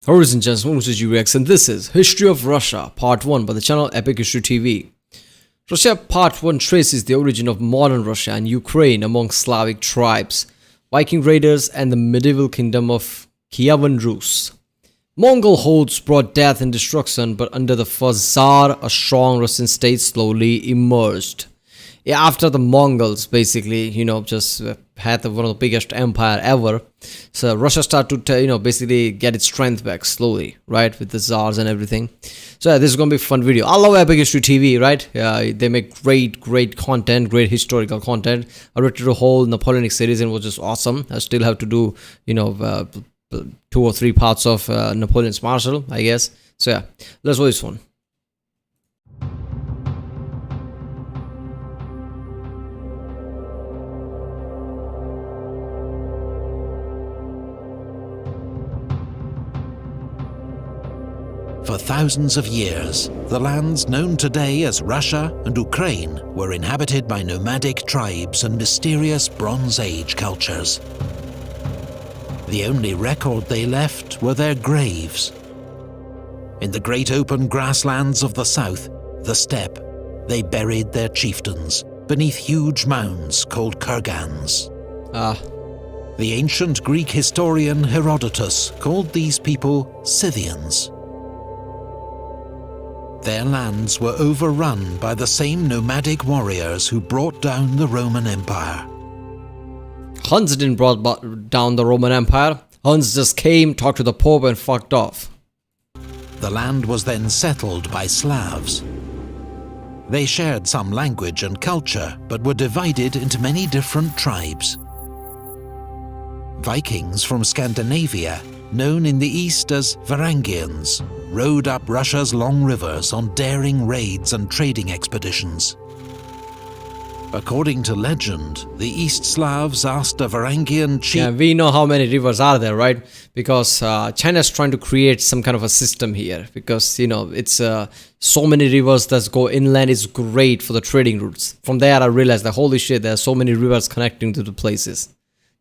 Ladies and gentlemen, this is UX and this is History of Russia Part 1 by the channel Epic History TV. Russia Part 1 traces the origin of modern Russia and Ukraine among Slavic tribes, Viking raiders and the medieval kingdom of Kievan Rus. Mongol hordes brought death and destruction, but under the first Tsar, a strong Russian state slowly emerged. After the Mongols basically, just had one of the biggest empire ever. So Russia started to, basically get its strength back slowly, right? With the Tsars and everything. So this is going to be a fun video. I love Epic History TV, right? They make great content, great historical content. I read through the whole Napoleonic series and it was just awesome. I still have to do, 2 or 3 parts of Napoleon's Marshal, I guess. So yeah, let's watch this one. For thousands of years, the lands known today as Russia and Ukraine were inhabited by nomadic tribes and mysterious Bronze Age cultures. The only record they left were their graves. In the great open grasslands of the south, the steppe, they buried their chieftains beneath huge mounds called kurgans. The ancient Greek historian Herodotus called these people Scythians. Their lands were overrun by the same nomadic warriors who brought down the Roman Empire. Huns didn't brought down the Roman Empire. Huns just came, talked to the Pope and fucked off. The land was then settled by Slavs. They shared some language and culture, but were divided into many different tribes. Vikings from Scandinavia, known in the east as Varangians, rode up Russia's long rivers on daring raids and trading expeditions. According to legend, the East Slavs asked a Varangian chief... Yeah, we know how many rivers are there, right? Because China's trying to create some kind of a system here. Because, it's so many rivers that go inland is great for the trading routes. From there, I realized that, holy shit, there are so many rivers connecting to the places.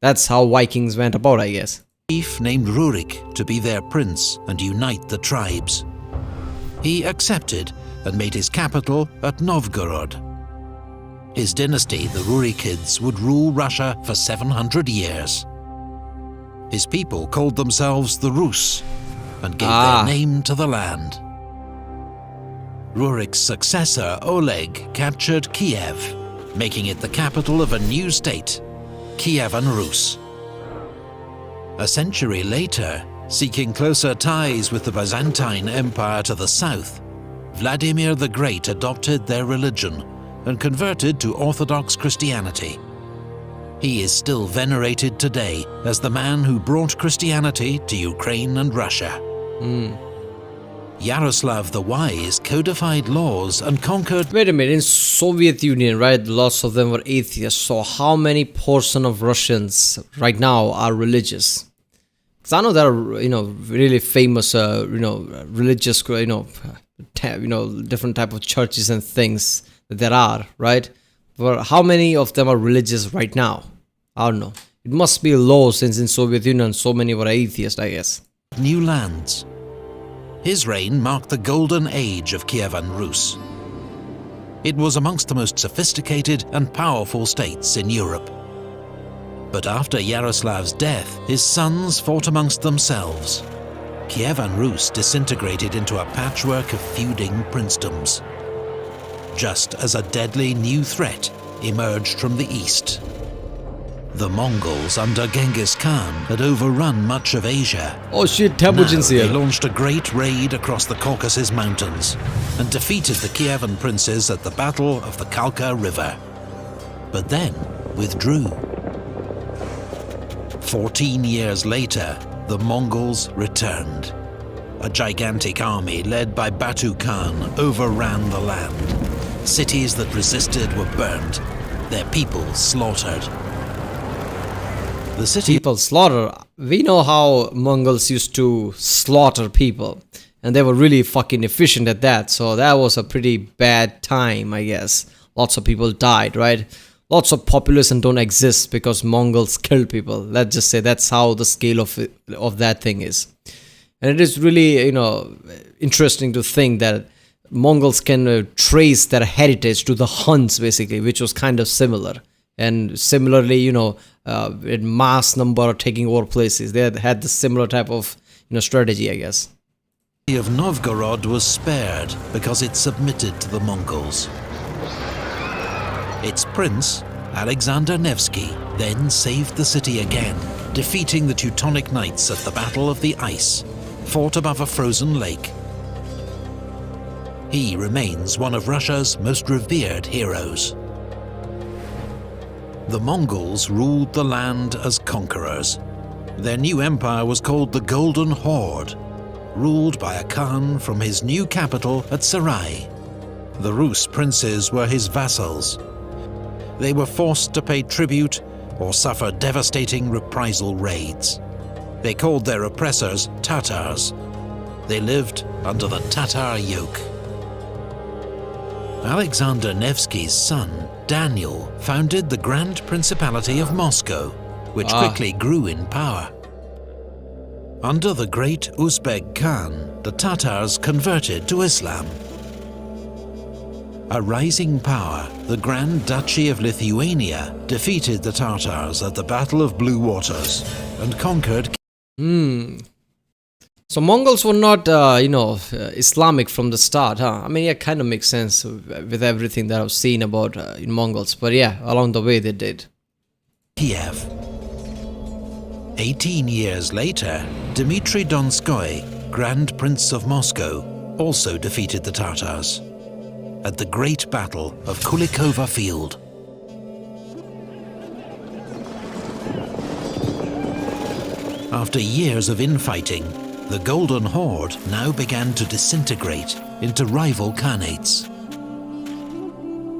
That's how Vikings went about, I guess. Chief named Rurik to be their prince and unite the tribes. He accepted and made his capital at Novgorod. His dynasty, the Rurikids, would rule Russia for 700 years. His people called themselves the Rus and gave their name to the land. Rurik's successor, Oleg, captured Kiev, making it the capital of a new state, Kievan Rus. A century later, seeking closer ties with the Byzantine Empire to the south, Vladimir the Great adopted their religion and converted to Orthodox Christianity. He is still venerated today as the man who brought Christianity to Ukraine and Russia. Yaroslav the Wise codified laws and conquered... Wait a minute, in Soviet Union, right, lots of them were atheists. So how many portion of Russians right now are religious? Because I know there are, really famous, religious, different type of churches and things that there are, right? But how many of them are religious right now? I don't know. It must be low since in Soviet Union so many were atheists, I guess. New lands. His reign marked the golden age of Kievan Rus. It was amongst the most sophisticated and powerful states in Europe. But after Yaroslav's death, his sons fought amongst themselves. Kievan Rus disintegrated into a patchwork of feuding princedoms, just as a deadly new threat emerged from the east. The Mongols under Genghis Khan had overrun much of Asia. Oh shit, Now Temujin's they here. launched a great raid across the Caucasus Mountains and defeated the Kievan princes at the Battle of the Kalka River, but then withdrew. 14 years later, the Mongols returned. A gigantic army led by Batu Khan overran the land. Cities that resisted were burned, their people slaughtered. The city... People slaughter. We know how Mongols used to slaughter people. And they were really fucking efficient at that. So that was a pretty bad time, I guess. Lots of people died, right? Lots of population don't exist because Mongols killed people. Let's just say that's how the scale of that thing is. And it is really, interesting to think that Mongols can trace their heritage to the Huns, basically, which was kind of similar. And similarly, in mass number taking over places, they had the similar type of, strategy, I guess. The city of Novgorod was spared because it submitted to the Mongols. Its prince, Alexander Nevsky, then saved the city again, defeating the Teutonic Knights at the Battle of the Ice, fought above a frozen lake. He remains one of Russia's most revered heroes. The Mongols ruled the land as conquerors. Their new empire was called the Golden Horde, ruled by a Khan from his new capital at Sarai. The Rus princes were his vassals. They were forced to pay tribute or suffer devastating reprisal raids. They called their oppressors Tatars. They lived under the Tatar yoke. Alexander Nevsky's son, Daniel, founded the Grand Principality of Moscow, which quickly grew in power. Under the great Uzbek Khan, the Tatars converted to Islam. A rising power, the Grand Duchy of Lithuania defeated the Tatars at the Battle of Blue Waters and conquered. So Mongols were not, Islamic from the start, huh? I mean, yeah, kind of makes sense with everything that I've seen about in Mongols. But yeah, along the way they did. Kiev. 18 years later, Dmitry Donskoy, Grand Prince of Moscow, also defeated the Tatars at the Great Battle of Kulikova Field. After years of infighting, the Golden Horde now began to disintegrate into rival khanates.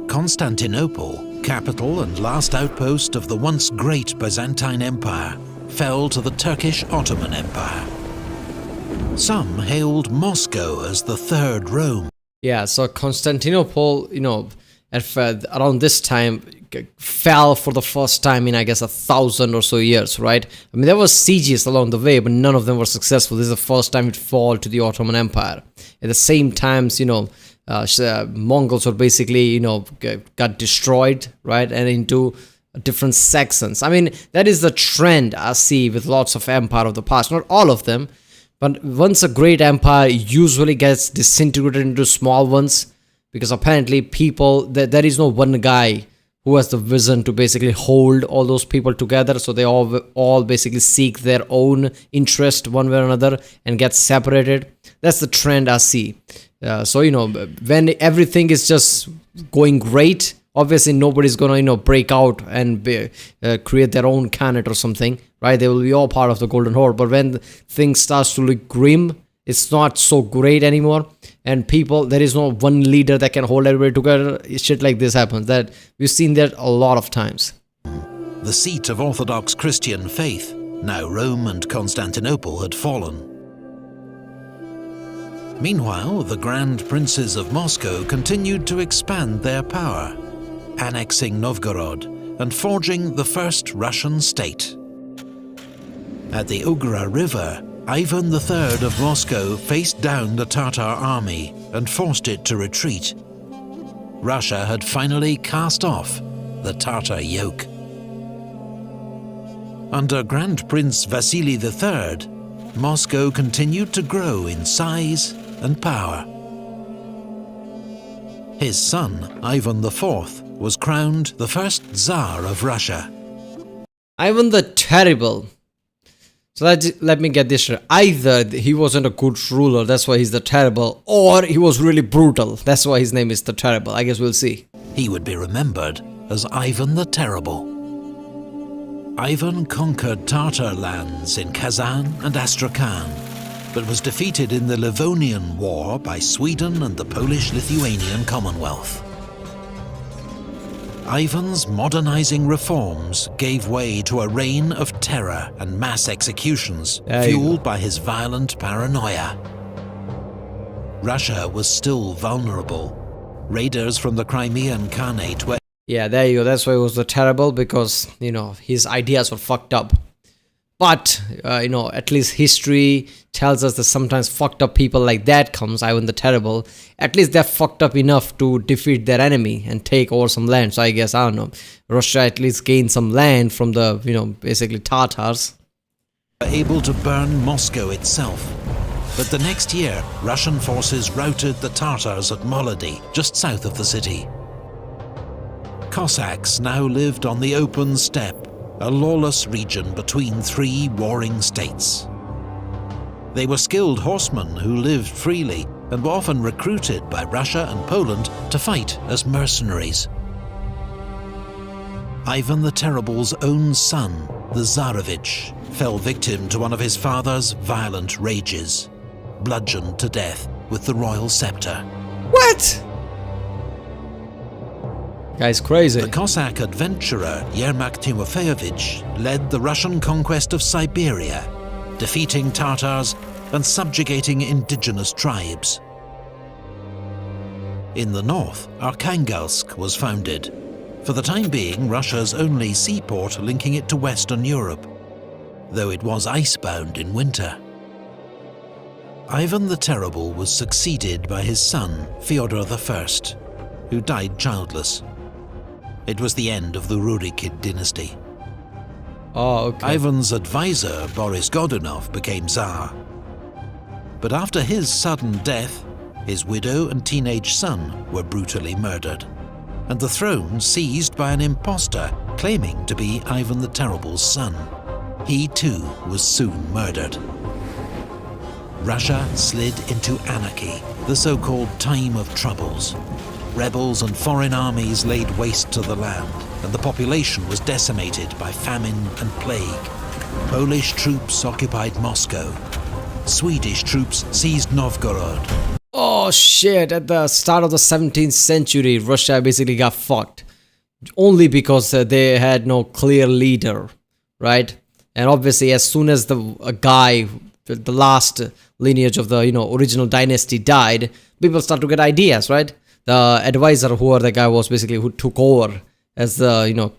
Constantinople, capital and last outpost of the once great Byzantine Empire, fell to the Turkish Ottoman Empire. Some hailed Moscow as the Third Rome. Yeah, so Constantinople, around this time, fell for the first time in, I guess, 1,000 or so years, right? I mean, there were sieges along the way, but none of them were successful. This is the first time it fell to the Ottoman Empire. At the same time, Mongols were basically, got destroyed, right? And into different sections. I mean, that is the trend I see with lots of empire of the past. Not all of them, but once a great empire usually gets disintegrated into small ones, because apparently there is no one guy who has the vision to basically hold all those people together, so they all basically seek their own interest one way or another and get separated. That's the trend I see. When everything is just going great, obviously nobody's gonna break out and create their own khanate or something, right? They will be all part of the Golden Horde. But when things starts to look grim, it's not so great anymore, and there is no one leader that can hold everybody together. Shit like this happens. That we've seen that a lot of times. The seat of Orthodox Christian faith, now Rome and Constantinople, had fallen. Meanwhile, the Grand Princes of Moscow continued to expand their power, annexing Novgorod and forging the first Russian state. At the Ugra River, Ivan III of Moscow faced down the Tatar army and forced it to retreat. Russia had finally cast off the Tatar yoke. Under Grand Prince Vasily III, Moscow continued to grow in size and power. His son, Ivan IV, was crowned the first Tsar of Russia. Ivan the Terrible. So let me get this straight. Either he wasn't a good ruler, that's why he's the Terrible, or he was really brutal, that's why his name is the Terrible. I guess we'll see. He would be remembered as Ivan the Terrible. Ivan conquered Tatar lands in Kazan and Astrakhan, but was defeated in the Livonian War by Sweden and the Polish-Lithuanian Commonwealth. Ivan's modernizing reforms gave way to a reign of terror and mass executions, fueled by his violent paranoia. Russia was still vulnerable. Raiders from the Crimean Khanate were... Yeah, there you go. That's why he was the Terrible, because, his ideas were fucked up. But at least history tells us that sometimes fucked up people like that comes, Ivan the Terrible. At least they're fucked up enough to defeat their enemy and take over some land. So I guess, I don't know, Russia at least gained some land from the basically Tatars. Able to burn Moscow itself. But the next year, Russian forces routed the Tatars at Molody, just south of the city. Cossacks now lived on the open steppe, a lawless region between three warring states. They were skilled horsemen who lived freely and were often recruited by Russia and Poland to fight as mercenaries. Ivan the Terrible's own son, the Tsarevich, fell victim to one of his father's violent rages, bludgeoned to death with the royal scepter. What? Guy's crazy. The Cossack adventurer Yermak Timofeyevich led the Russian conquest of Siberia, defeating Tatars and subjugating indigenous tribes. In the north, Arkhangelsk was founded, for the time being Russia's only seaport linking it to Western Europe, though it was icebound in winter. Ivan the Terrible was succeeded by his son, Fyodor I, who died childless. It was the end of the Rurikid dynasty. Oh, okay. Ivan's advisor, Boris Godunov, became Tsar. But after his sudden death, his widow and teenage son were brutally murdered, and the throne seized by an impostor claiming to be Ivan the Terrible's son. He too was soon murdered. Russia slid into anarchy, the so-called Time of Troubles. Rebels and foreign armies laid waste to the land, and the population was decimated by famine and plague. Polish troops occupied Moscow. Swedish troops seized Novgorod. Oh shit, at the start of the 17th century, Russia basically got fucked. Only because they had no clear leader, right? And obviously as soon as the last lineage of the original dynasty died, people start to get ideas, right? The advisor, the guy was basically who took over as the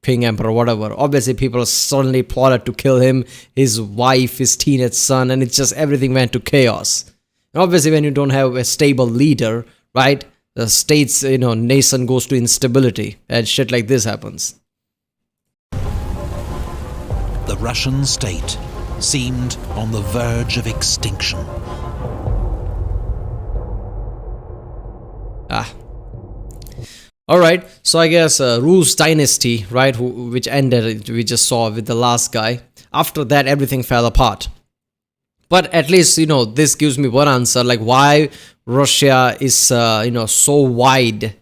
king, emperor, whatever. Obviously people suddenly plotted to kill him, his wife, his teenage son, and it's just everything went to chaos. And obviously when you don't have a stable leader, right, the state's nation goes to instability and shit like this happens. The Russian state seemed on the verge of extinction. Alright, so I guess Rus dynasty, right, which ended, we just saw with the last guy. After that, everything fell apart. But at least, this gives me one answer, like why Russia is, so wide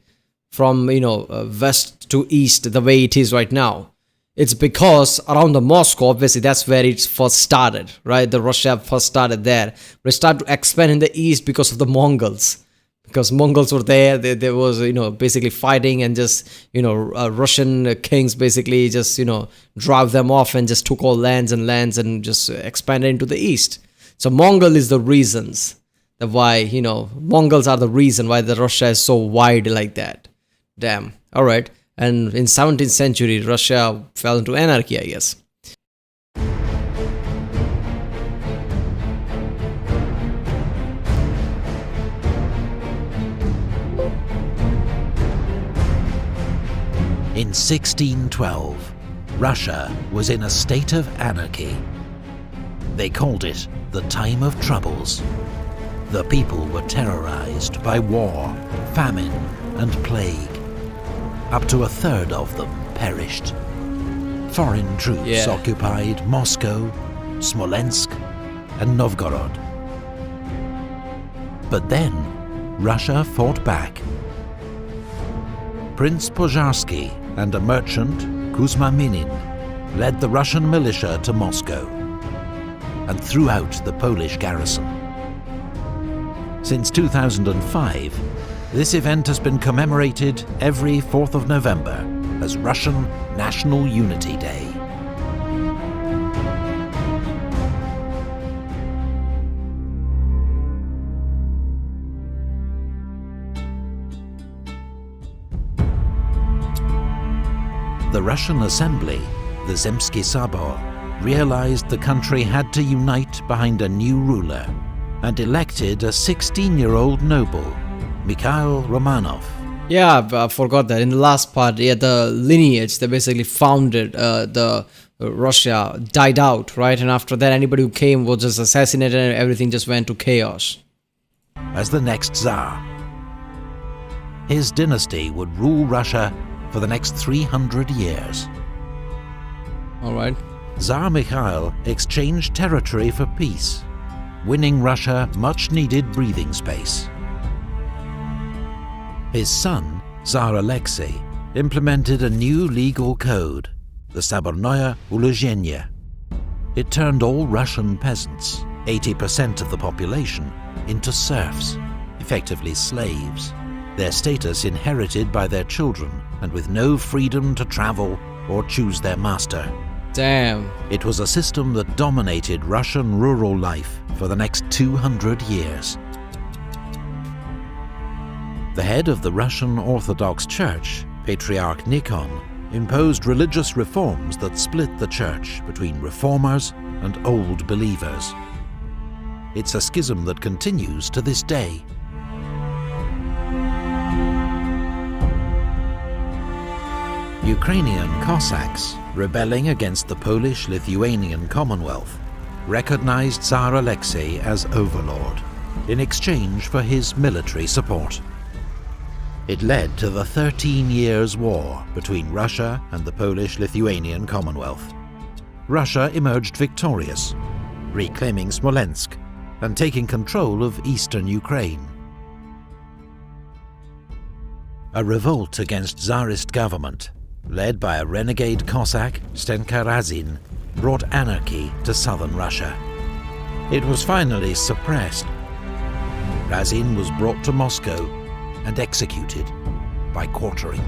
from, west to east the way it is right now. It's because around the Moscow, obviously, that's where it first started, right? The Russia first started there. But it started to expand in the east because of the Mongols. Because Mongols were there, there was, basically fighting and just, Russian kings basically just, drive them off and just took all lands and just expanded into the east. So Mongol is the reasons that why, Mongols are the reason why the Russia is so wide like that. Damn. All right. And in 17th century, Russia fell into anarchy, I guess. In 1612, Russia was in a state of anarchy. They called it the Time of Troubles. The people were terrorized by war, famine, and plague. Up to a third of them perished. Foreign troops occupied Moscow, Smolensk, and Novgorod. But then, Russia fought back. Prince Pozharsky and a merchant, Kuzma Minin, led the Russian militia to Moscow and threw out the Polish garrison. Since 2005, this event has been commemorated every 4th of November as Russian National Unity Day. The Russian Assembly, the Zemsky Sabor, realized the country had to unite behind a new ruler and elected a 16-year-old noble, Mikhail Romanov. Yeah, I forgot that. In the last part, yeah, the lineage that basically founded the Russia died out, right? And after that, anybody who came was just assassinated and everything just went to chaos. As the next Tsar. His dynasty would rule Russia for the next 300 years. Alright. Tsar Mikhail exchanged territory for peace, winning Russia much-needed breathing space. His son, Tsar Alexei, implemented a new legal code, the Sabornoye Uluzhenie. It turned all Russian peasants, 80% of the population, into serfs, effectively slaves, their status inherited by their children and with no freedom to travel or choose their master. Damn. It was a system that dominated Russian rural life for the next 200 years. The head of the Russian Orthodox Church, Patriarch Nikon, imposed religious reforms that split the church between reformers and old believers. It's a schism that continues to this day. Ukrainian Cossacks, rebelling against the Polish-Lithuanian Commonwealth, recognized Tsar Alexei as overlord in exchange for his military support. It led to the 13 Years' War between Russia and the Polish-Lithuanian Commonwealth. Russia emerged victorious, reclaiming Smolensk and taking control of eastern Ukraine. A revolt against Tsarist government, led by a renegade Cossack, Stenka Razin, brought anarchy to southern Russia. It was finally suppressed. Razin was brought to Moscow and executed by quartering.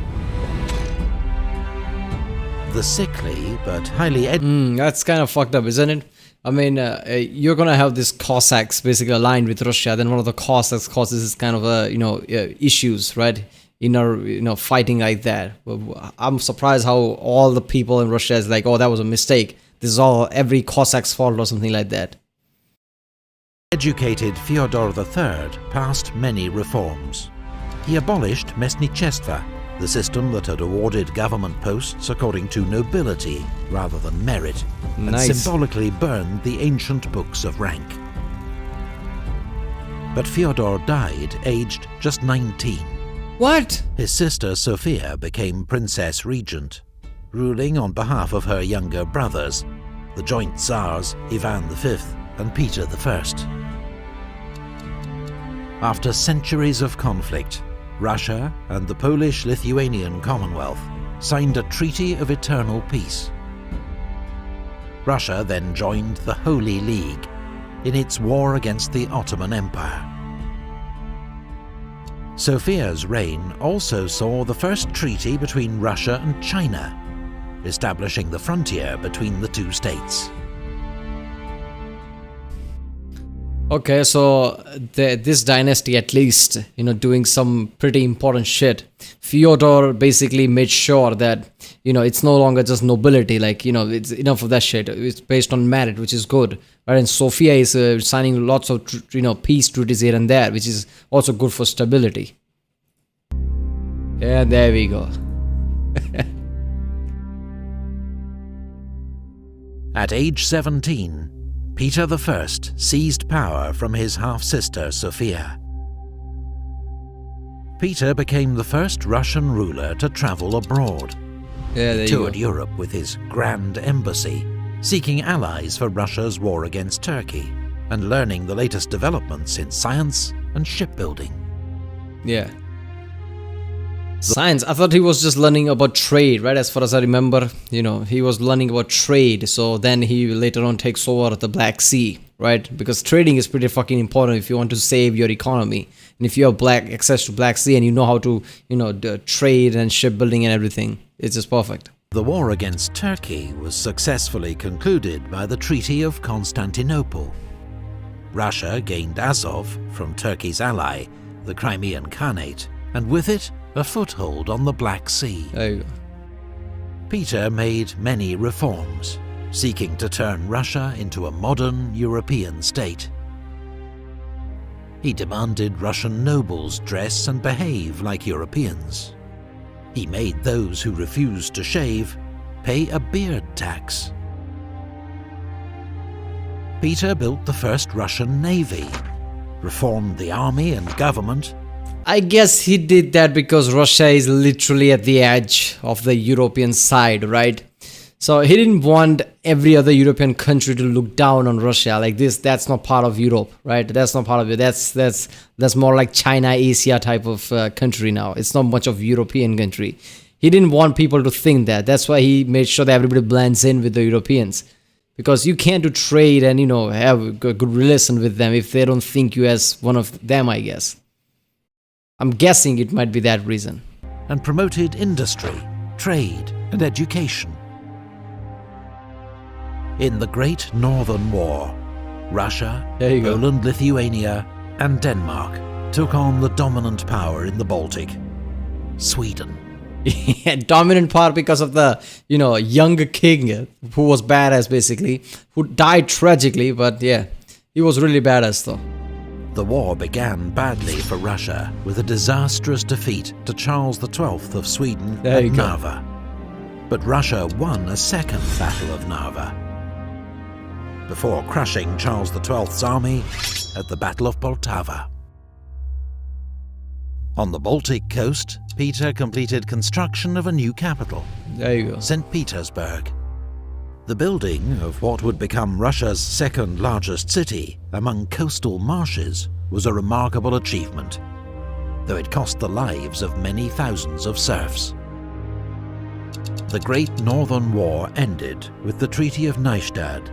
The sickly but highly That's kind of fucked up, isn't it? I mean, you're gonna have this Cossacks basically aligned with Russia. Then one of the Cossacks causes this kind of issues, right? Fighting like that. I'm surprised how all the people in Russia is like, oh, that was a mistake. This is all every Cossack's fault or something like that. educated Fyodor III passed many reforms. He abolished Mesnichestva, the system that had awarded government posts according to nobility rather than merit, and symbolically burned the ancient books of rank. But Fyodor died aged just 19. What? His sister Sophia became Princess Regent, ruling on behalf of her younger brothers, the joint Tsars Ivan V and Peter I. After centuries of conflict, Russia and the Polish-Lithuanian Commonwealth signed a Treaty of Eternal Peace. Russia then joined the Holy League in its war against the Ottoman Empire. Sophia's reign also saw the first treaty between Russia and China, establishing the frontier between the two states. Okay, so this dynasty, at least, doing some pretty important shit. Fyodor basically made sure that, it's no longer just nobility, it's enough of that shit. It's based on merit, which is good, right? And Sophia is signing lots of, peace treaties here and there, which is also good for stability. Yeah, there we go. At age 17, Peter I seized power from his half-sister Sophia. Peter became the first Russian ruler to travel abroad. He toured Europe with his Grand Embassy, seeking allies for Russia's war against Turkey, and learning the latest developments in science and shipbuilding. Yeah. Science, I thought he was just learning about trade, right? As far as I remember, he was learning about trade. So then he later on takes over the Black Sea, right? Because trading is pretty fucking important if you want to save your economy. And if you have access to Black Sea and you know how to, trade and shipbuilding and everything, it's just perfect. The war against Turkey was successfully concluded by the Treaty of Constantinople. Russia gained Azov from Turkey's ally, the Crimean Khanate, and with it, a foothold on the Black Sea. There you go. Peter made many reforms, seeking to turn Russia into a modern European state. He demanded Russian nobles dress and behave like Europeans. He made those who refused to shave pay a beard tax. Peter built the first Russian navy, reformed the army and government. I guess he did that because Russia is literally at the edge of the European side, right? So he didn't want every other European country to look down on Russia like this. That's not part of Europe, right? That's not part of it. That's more like China, Asia type of country now. It's not much of European country. He didn't want people to think that. That's why he made sure that everybody blends in with the Europeans. Because you can't do trade and, have a good relation with them if they don't think you as one of them, I guess. I'm guessing it might be that reason. And promoted industry, trade, and education. In the Great Northern War, Russia, Poland, Lithuania, and Denmark took on the dominant power in the Baltic, Sweden. Yeah, dominant power because of the, younger king who was badass basically, who died tragically, but yeah, he was really badass though. The war began badly for Russia with a disastrous defeat to Charles XII of Sweden at Narva. But Russia won a second Battle of Narva, before crushing Charles XII's army at the Battle of Poltava. On the Baltic coast, Peter completed construction of a new capital, St. Petersburg. The building of what would become Russia's second largest city among coastal marshes was a remarkable achievement, though it cost the lives of many thousands of serfs. The Great Northern War ended with the Treaty of Neustadt.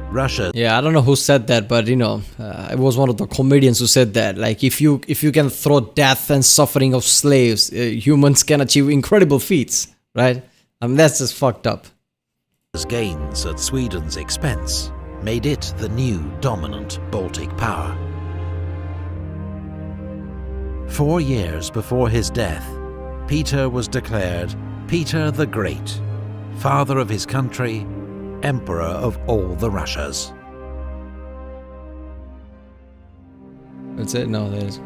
Russia. Yeah, I don't know who said that, but it was one of the comedians who said that. Like, if you can throw death and suffering of slaves, humans can achieve incredible feats, right? I mean, that's just fucked up. Gains at Sweden's expense made it the new dominant Baltic power. 4 years before his death, Peter was declared Peter the Great, father of his country, Emperor of all the Russias. That's it? No, there is.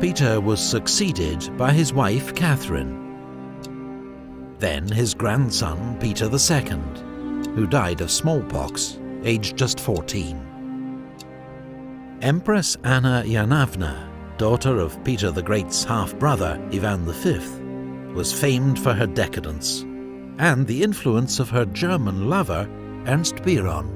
Peter was succeeded by his wife Catherine, then his grandson Peter II, who died of smallpox, aged just 14. Empress Anna Ivanovna, daughter of Peter the Great's half-brother Ivan V, was famed for her decadence and the influence of her German lover Ernst Biron.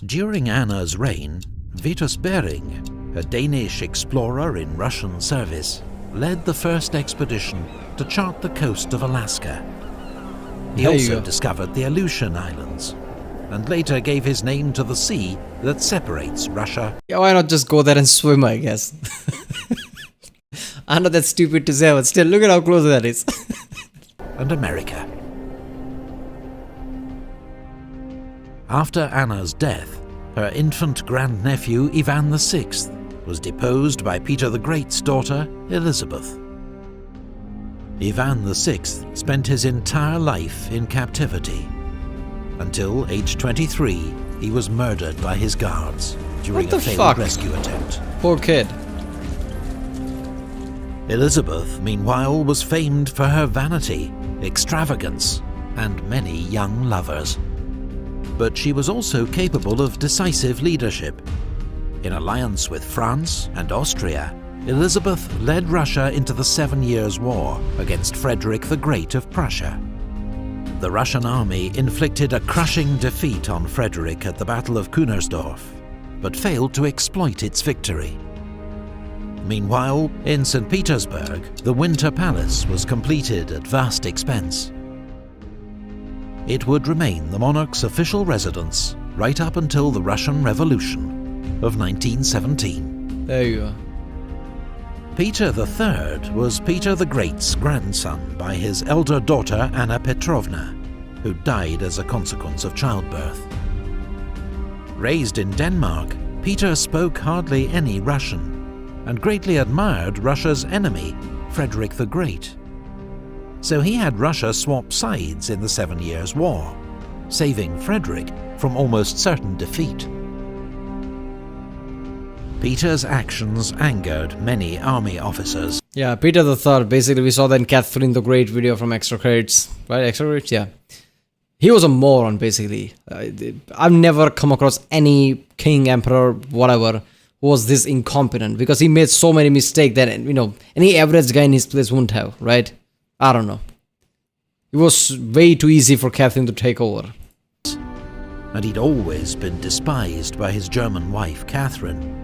During Anna's reign, Vitus Bering, a Danish explorer in Russian service, led the first expedition to chart the coast of Alaska. He also discovered the Aleutian Islands, and later gave his name to the sea that separates Russia. Yeah, why not just go there and swim, I guess? I know that's stupid to say, but still, look at how close that is. And America. After Anna's death, her infant grandnephew Ivan VI was deposed by Peter the Great's daughter Elizabeth. Ivan VI spent his entire life in captivity. Until age 23, he was murdered by his guards during a failed rescue attempt. Poor kid. Elizabeth, meanwhile, was famed for her vanity, extravagance, and many young lovers. But she was also capable of decisive leadership. In alliance with France and Austria, Elizabeth led Russia into the 7 Years' War against Frederick the Great of Prussia. The Russian army inflicted a crushing defeat on Frederick at the Battle of Kunersdorf, but failed to exploit its victory. Meanwhile, in St. Petersburg, the Winter Palace was completed at vast expense. It would remain the monarch's official residence right up until the Russian Revolution of 1917. There you go. Peter III was Peter the Great's grandson by his elder daughter Anna Petrovna, who died as a consequence of childbirth. Raised in Denmark, Peter spoke hardly any Russian, and greatly admired Russia's enemy, Frederick the Great. So he had Russia swap sides in the 7 Years' War, saving Frederick from almost certain defeat. Peter's actions angered many army officers. Yeah, Peter III, basically we saw that in Catherine the Great video from Extra Credits, right? Extra Credits, yeah. He was a moron, basically. I've never come across any king, emperor, whatever, who was this incompetent, because he made so many mistakes that, any average guy in his place wouldn't have, right? I don't know. It was way too easy for Catherine to take over. And he'd always been despised by his German wife, Catherine.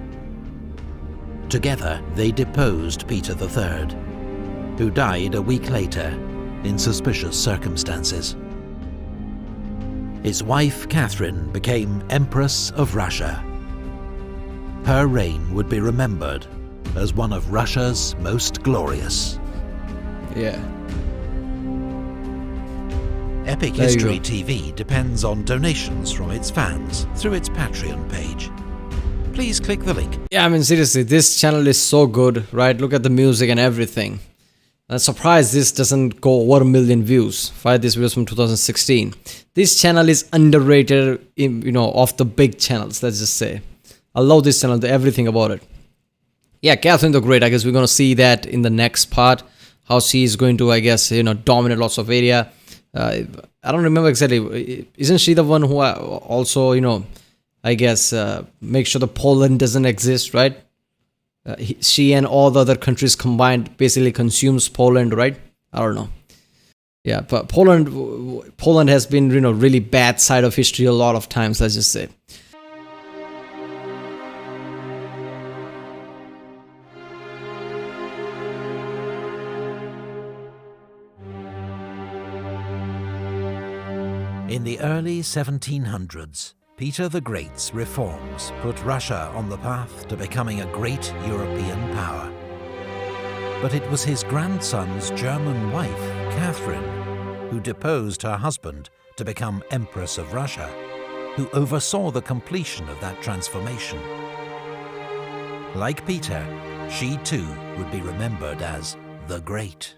Together, they deposed Peter III, who died a week later in suspicious circumstances. His wife, Catherine, became Empress of Russia. Her reign would be remembered as one of Russia's most glorious. Yeah. Epic History TV depends on donations from its fans through its Patreon page. Please click the link. Yeah, I mean, seriously, this channel is so good, right? Look at the music and everything. I'm surprised this doesn't go over 1 million views. This video is from 2016. This channel is underrated, of the big channels, let's just say. I love this channel, everything about it. Yeah, Catherine the Great, I guess we're going to see that in the next part. How she is going to, I guess, dominate lots of area. I don't remember exactly. Isn't she the one who also, I guess, make sure the Poland doesn't exist, right? She and all the other countries combined basically consumes Poland, right? I don't know. Yeah, but Poland has been, really bad side of history a lot of times, let's just say. In the early 1700s, Peter the Great's reforms put Russia on the path to becoming a great European power. But it was his grandson's German wife, Catherine, who deposed her husband to become Empress of Russia, who oversaw the completion of that transformation. Like Peter, she too would be remembered as the Great.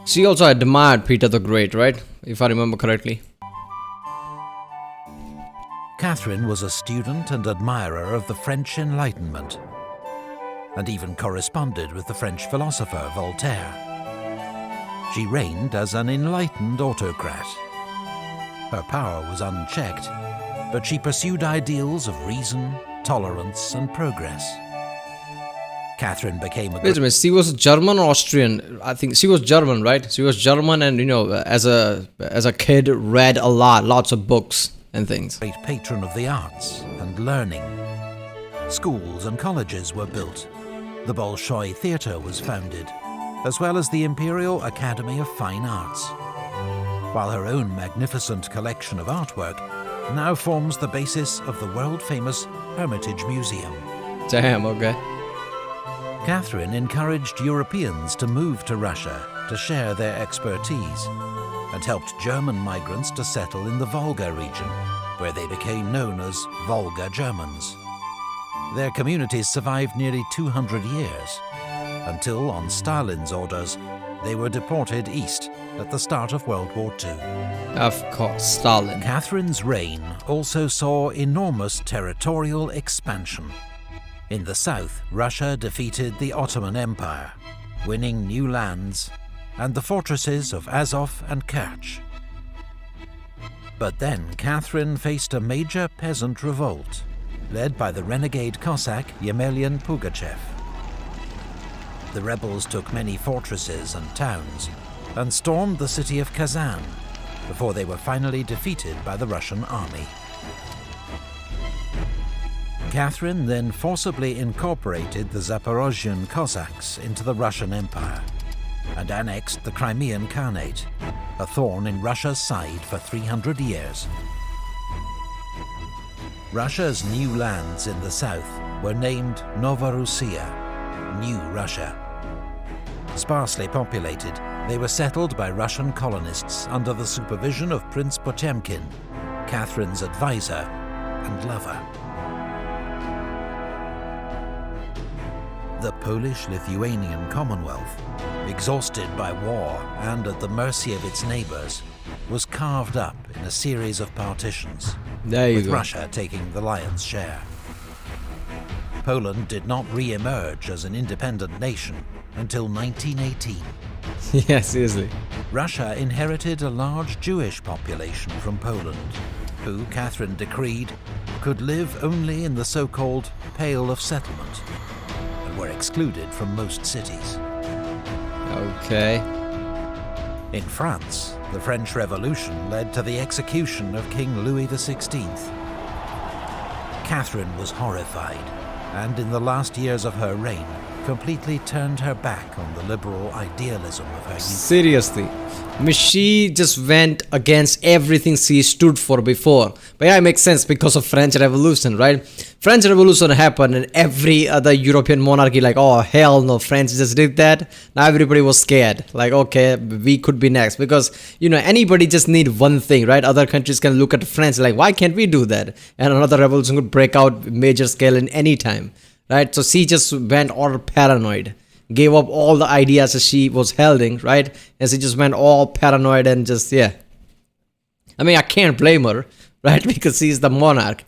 She also admired Peter the Great, right? If I remember correctly. Catherine was a student and admirer of the French Enlightenment, and even corresponded with the French philosopher Voltaire. She reigned as an enlightened autocrat. Her power was unchecked, but she pursued ideals of reason, tolerance, and progress. Catherine became a... Wait a minute, she was German or Austrian? I think she was German, right? She was German, and as a kid, read lots of books and things. Great patron of the arts and learning. Schools and colleges were built. The Bolshoi Theatre was founded, as well as the Imperial Academy of Fine Arts. While her own magnificent collection of artwork now forms the basis of the world-famous Hermitage Museum. Damn, okay. Catherine encouraged Europeans to move to Russia to share their expertise, and helped German migrants to settle in the Volga region, where they became known as Volga Germans. Their communities survived nearly 200 years, until on Stalin's orders, they were deported east at the start of World War II. Of course, Stalin. Catherine's reign also saw enormous territorial expansion. In the south, Russia defeated the Ottoman Empire, winning new lands and the fortresses of Azov and Kerch. But then Catherine faced a major peasant revolt, led by the renegade Cossack Yemelyan Pugachev. The rebels took many fortresses and towns and stormed the city of Kazan before they were finally defeated by the Russian army. Catherine then forcibly incorporated the Zaporozhian Cossacks into the Russian Empire and annexed the Crimean Khanate, a thorn in Russia's side for 300 years. Russia's new lands in the south were named Novorussia, New Russia. Sparsely populated, they were settled by Russian colonists under the supervision of Prince Potemkin, Catherine's advisor, and lover. The Polish-Lithuanian Commonwealth, exhausted by war and at the mercy of its neighbours, was carved up in a series of partitions, There you with go. Russia taking the lion's share. Poland did not re-emerge as an independent nation until 1918. Yeah, seriously. Russia inherited a large Jewish population from Poland, who, Catherine decreed, could live only in the so-called Pale of Settlement, and were excluded from most cities. Okay. In France, the French Revolution led to the execution of King Louis XVI. Catherine was horrified, and in the last years of her reign, completely turned her back on the liberal idealism of her youth. Seriously. I mean, she just went against everything she stood for before. But yeah, it makes sense because of French Revolution, right? French Revolution happened and every other European monarchy like, oh, hell no, France just did that. Now everybody was scared. Like, okay, we could be next. Because, you know, anybody just need one thing, right? Other countries can look at France like, why can't we do that? And another revolution could break out major scale in any time. Right, so she just went all paranoid, gave up all the ideas that she was holding, right? And she just went all paranoid and just, yeah. I mean, I can't blame her, right? Because she's the monarch.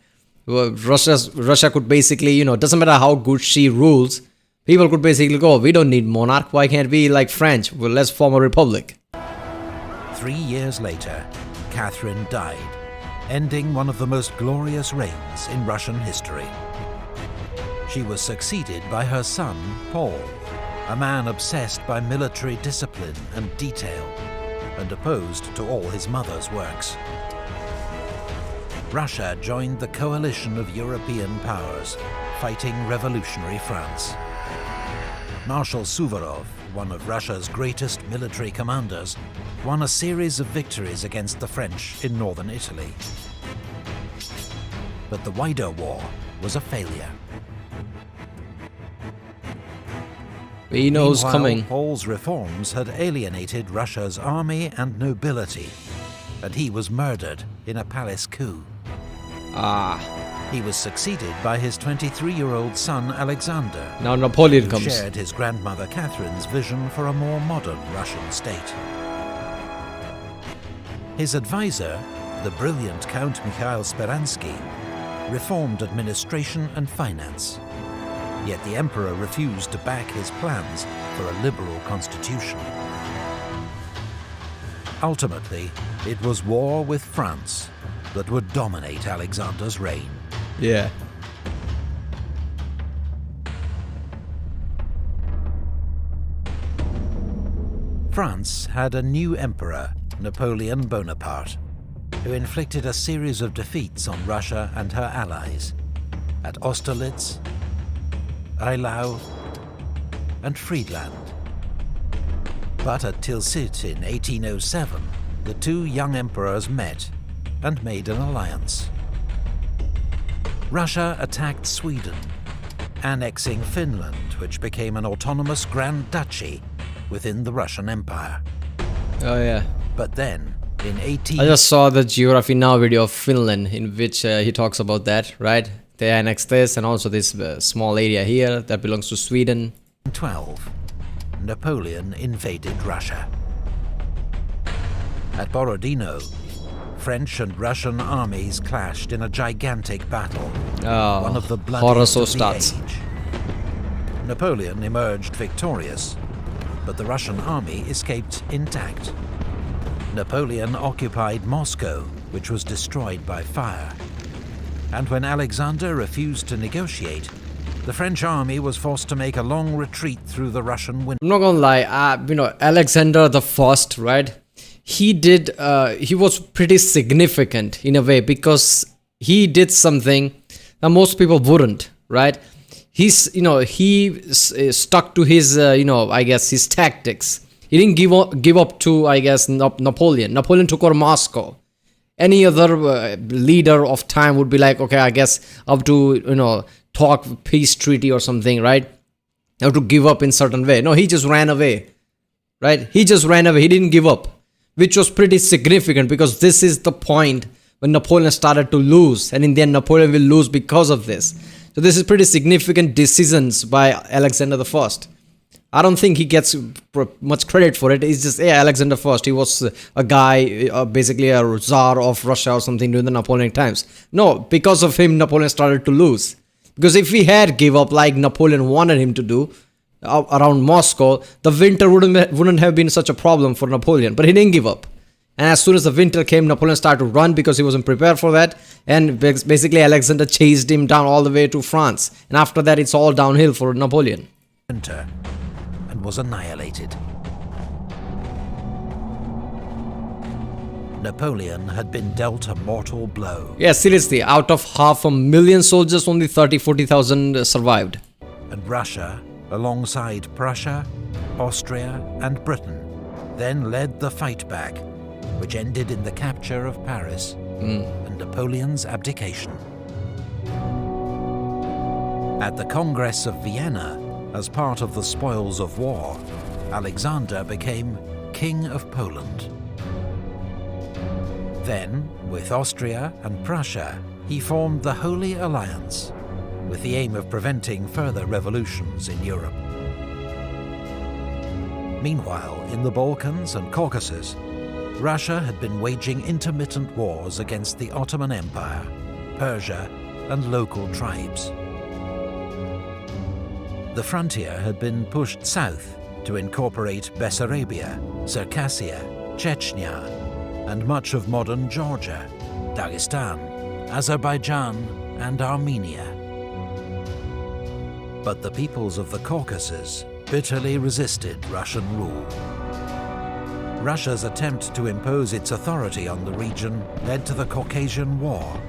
Well, Russia could basically, you know, doesn't matter how good she rules, people could basically go, we don't need monarch. Why can't we like French? Well, let's form a republic. 3 years later, Catherine died, ending one of the most glorious reigns in Russian history. She was succeeded by her son, Paul, a man obsessed by military discipline and detail, and opposed to all his mother's works. Russia joined the coalition of European powers, fighting revolutionary France. Marshal Suvorov, one of Russia's greatest military commanders, won a series of victories against the French in northern Italy. But the wider war was a failure. He knows Meanwhile, coming. Paul's reforms had alienated Russia's army and nobility, and he was murdered in a palace coup. Ah, He was succeeded by his 23-year-old son Alexander, now Napoleon who comes. shared his grandmother Catherine's vision for a more modern Russian state. His advisor, the brilliant Count Mikhail Speransky, reformed administration and finance. Yet the emperor refused to back his plans for a liberal constitution. Ultimately, it was war with France that would dominate Alexander's reign. Yeah. France had a new emperor, Napoleon Bonaparte, who inflicted a series of defeats on Russia and her allies at Austerlitz, Eylau, and Friedland. But at Tilsit in 1807, the two young emperors met and made an alliance. Russia attacked Sweden, annexing Finland, which became an autonomous Grand Duchy within the Russian Empire. Oh yeah. But then, in I just saw the Geography Now video of Finland in which he talks about that, right? They annexed this and also this small area here that belongs to Sweden. 1812, Napoleon invaded Russia. At Borodino, French and Russian armies clashed in a gigantic battle, Oh, one of the horror bloodiest so of the starts. age. Napoleon emerged victorious, but the Russian army escaped intact. Napoleon occupied Moscow, which was destroyed by fire. And when Alexander refused to negotiate, the French army was forced to make a long retreat through the Russian winter. I'm not gonna lie, you know, Alexander the First, right? He was pretty significant in a way because he did something that most people wouldn't, right? He stuck to his, I guess his tactics. He didn't give up to, I guess, Napoleon. Napoleon took over Moscow. Any other leader of time would be like, okay, I guess I have to, talk peace treaty or something, right? I have to give up in certain way. No, he just ran away, right? He just ran away. He didn't give up, which was pretty significant because this is the point when Napoleon started to lose, and in the end Napoleon will lose because of this. So this is pretty significant decisions by Alexander the First. I don't think he gets much credit for it. It's just, yeah, Alexander First. He was a guy, basically a Tsar of Russia or something during the Napoleonic times. No, because of him, Napoleon started to lose. Because if he had give up like Napoleon wanted him to do around Moscow, the winter wouldn't have been such a problem for Napoleon. But he didn't give up. And as soon as the winter came, Napoleon started to run because he wasn't prepared for that. And basically, Alexander chased him down all the way to France. And after that, it's all downhill for Napoleon. Winter, and was annihilated. Napoleon had been dealt a mortal blow. Yeah, seriously, out of 500,000 soldiers, only 30-40,000 survived. And Russia, alongside Prussia, Austria and Britain, then led the fight back, which ended in the capture of Paris and Napoleon's abdication. At the Congress of Vienna, as part of the spoils of war, Alexander became King of Poland. Then, with Austria and Prussia, he formed the Holy Alliance, with the aim of preventing further revolutions in Europe. Meanwhile, in the Balkans and Caucasus, Russia had been waging intermittent wars against the Ottoman Empire, Persia, and local tribes. The frontier had been pushed south to incorporate Bessarabia, Circassia, Chechnya, and much of modern Georgia, Dagestan, Azerbaijan, and Armenia. But the peoples of the Caucasus bitterly resisted Russian rule. Russia's attempt to impose its authority on the region led to the Caucasian War,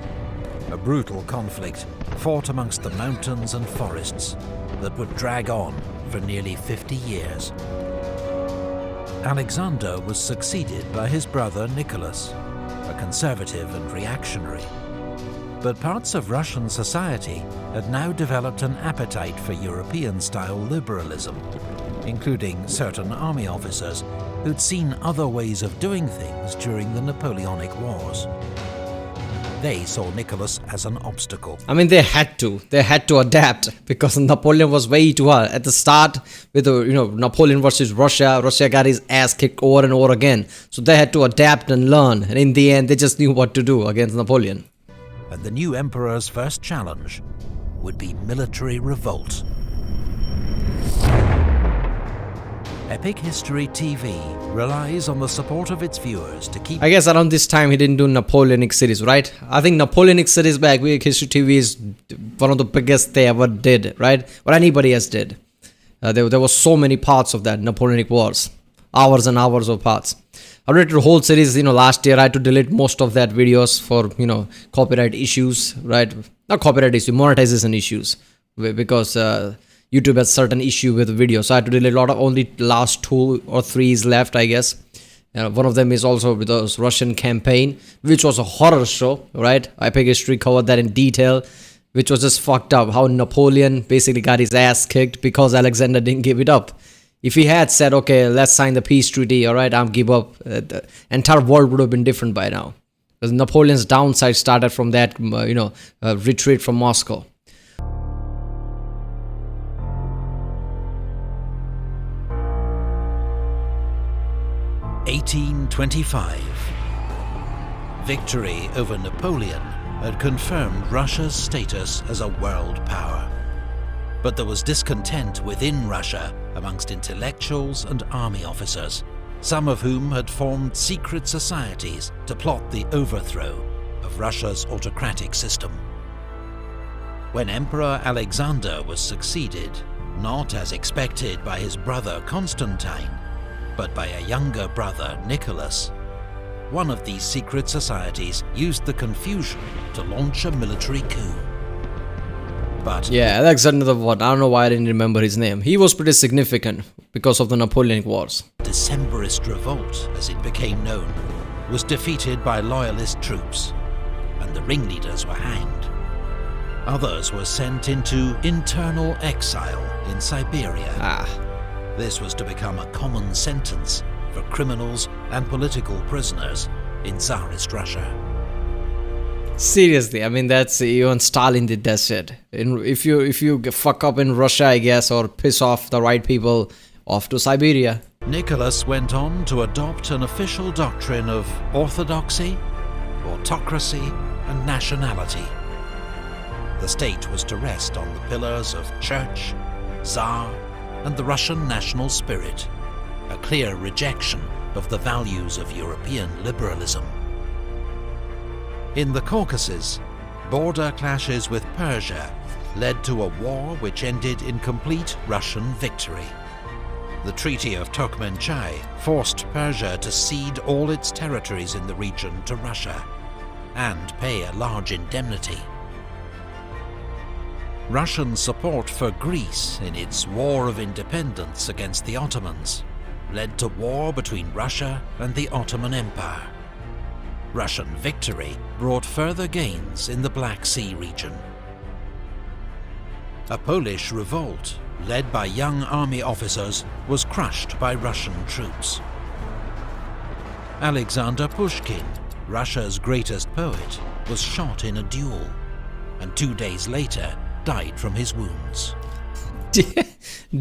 a brutal conflict fought amongst the mountains and forests that would drag on for nearly 50 years. Alexander was succeeded by his brother Nicholas, a conservative and reactionary. But parts of Russian society had now developed an appetite for European-style liberalism, including certain army officers who'd seen other ways of doing things during the Napoleonic Wars. They saw Nicholas as an obstacle. I mean, they had to adapt because Napoleon was way too hard. At the start, with Napoleon versus Russia, Russia got his ass kicked over and over again. So they had to adapt and learn. And in the end, they just knew what to do against Napoleon. And the new emperor's first challenge would be military revolt. Epic History TV relies on the support of its viewers to keep... I guess around this time he didn't do Napoleonic series, right? I think Napoleonic series by Epic History TV is one of the biggest they ever did, right? Or anybody else did. There were so many parts of that Napoleonic Wars. Hours and hours of parts. I read the whole series, last year. I had to delete most of that videos for, copyright issues, right? Not copyright issues, monetization issues. Because YouTube has certain issue with videos. So I had to delete a lot of only last 2 or 3 is left, I guess. One of them is also with the Russian campaign, which was a horror show, right? Epic History covered that in detail, which was just fucked up. How Napoleon basically got his ass kicked because Alexander didn't give it up. If he had said, okay, let's sign the peace treaty, all right, I'll give up, the entire world would have been different by now. Because Napoleon's downside started from that, retreat from Moscow. (1825). Victory over Napoleon had confirmed Russia's status as a world power. But there was discontent within Russia amongst intellectuals and army officers, some of whom had formed secret societies to plot the overthrow of Russia's autocratic system. When Emperor Alexander was succeeded, not as expected by his brother Constantine, but by a younger brother Nicholas, one of these secret societies used the confusion to launch a military coup. But yeah, Alexander the What, I don't know why I didn't remember his name. He was pretty significant because of the Napoleonic Wars. Decembrist revolt, as it became known, was defeated by loyalist troops, and the ringleaders were hanged. Others were sent into internal exile in Siberia. This was to become a common sentence for criminals and political prisoners in Tsarist Russia. Seriously, I mean that's even Stalin did that shit. If you fuck up in Russia, I guess, or piss off the right people, off to Siberia. Nicholas went on to adopt an official doctrine of orthodoxy, autocracy, and nationality. The state was to rest on the pillars of church, Tsar, and the Russian national spirit, a clear rejection of the values of European liberalism. In the Caucasus, border clashes with Persia led to a war which ended in complete Russian victory. The Treaty of Turkmenchai forced Persia to cede all its territories in the region to Russia and pay a large indemnity. Russian support for Greece in its war of independence against the Ottomans led to war between Russia and the Ottoman Empire. Russian victory brought further gains in the Black Sea region. A Polish revolt, led by young army officers, was crushed by Russian troops. Alexander Pushkin, Russia's greatest poet, was shot in a duel, and 2 days later died from his wounds.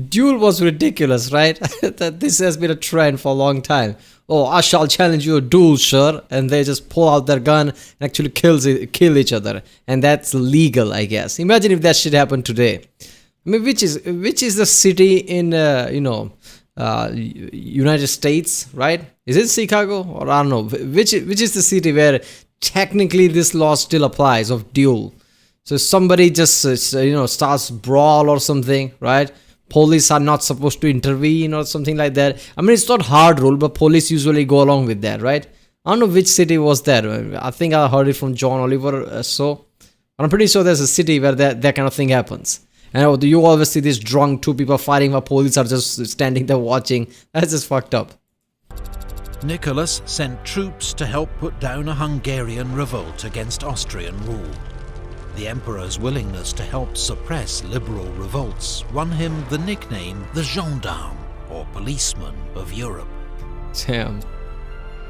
Duel was ridiculous, right? That this has been a trend for a long time. Oh, I shall challenge you a duel, sir, and they just pull out their gun and actually kill each other, and that's legal, I guess. Imagine if that shit happened today. I mean, which is the city in United States, right? Is it Chicago, or I don't know? Which is the city where technically this law still applies of duel? So somebody just starts brawl or something, right? Police are not supposed to intervene or something like that. I mean, it's not hard rule, but police usually go along with that, right? I don't know which city was that. I think I heard it from John Oliver. So I'm pretty sure there's a city where that kind of thing happens. And you always see these drunk two people fighting while police are just standing there watching. That's just fucked up. Nicholas sent troops to help put down a Hungarian revolt against Austrian rule. The emperor's willingness to help suppress liberal revolts won him the nickname the gendarme, or policeman, of Europe. Damn.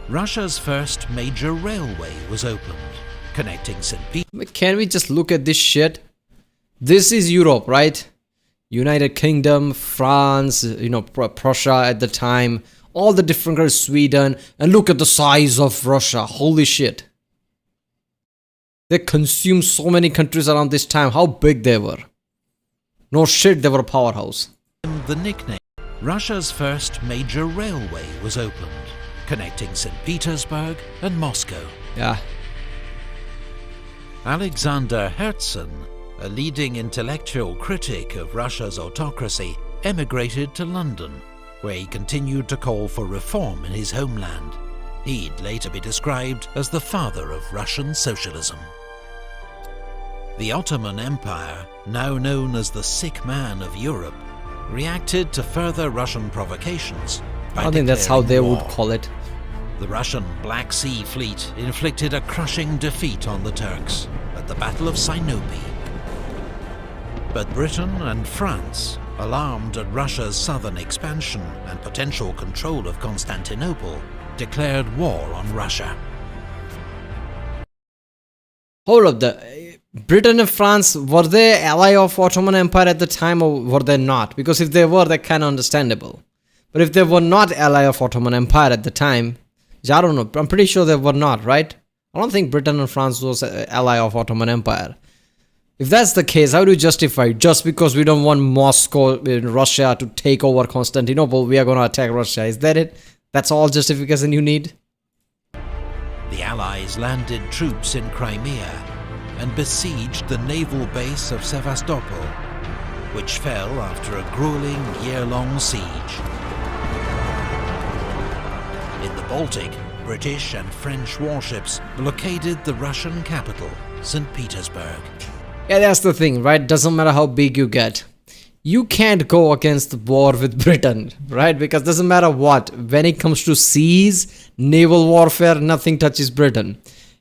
Russia's first major railway was opened, connecting St. Petersburg. Can we just look at this shit? This is Europe, right? United Kingdom, France, Prussia at the time, all the different countries, Sweden, and look at the size of Russia. Holy shit. They consumed so many countries around this time. How big they were. No shit, they were a powerhouse. The nickname. Russia's first major railway was opened, connecting St. Petersburg and Moscow. Yeah. Alexander Herzen, a leading intellectual critic of Russia's autocracy, emigrated to London, where he continued to call for reform in his homeland. He'd later be described as the father of Russian socialism. The Ottoman Empire, now known as the sick man of Europe, reacted to further Russian provocations by I think that's how they declaring would war. call it. The Russian Black Sea Fleet inflicted a crushing defeat on the Turks at the Battle of Sinope. But Britain and France, alarmed at Russia's southern expansion and potential control of Constantinople, declared war on Russia. Hold up, Britain and France, were they ally of Ottoman Empire at the time, or were they not? Because if they were, that's kind of understandable. But if they were not ally of Ottoman Empire at the time, I don't know, I'm pretty sure they were not, right? I don't think Britain and France was an ally of Ottoman Empire. If that's the case, how do you justify it? Just because we don't want Moscow in Russia to take over Constantinople, we are going to attack Russia. Is that it? That's all justification you need? The Allies landed troops in Crimea and besieged the naval base of Sevastopol, which fell after a grueling year-long siege. In the Baltic, British and French warships blockaded the Russian capital, St. Petersburg. Yeah, that's the thing, right? Doesn't matter how big you get. You can't go against the war with Britain, right? Because doesn't matter what. When it comes to seas, naval warfare, nothing touches Britain.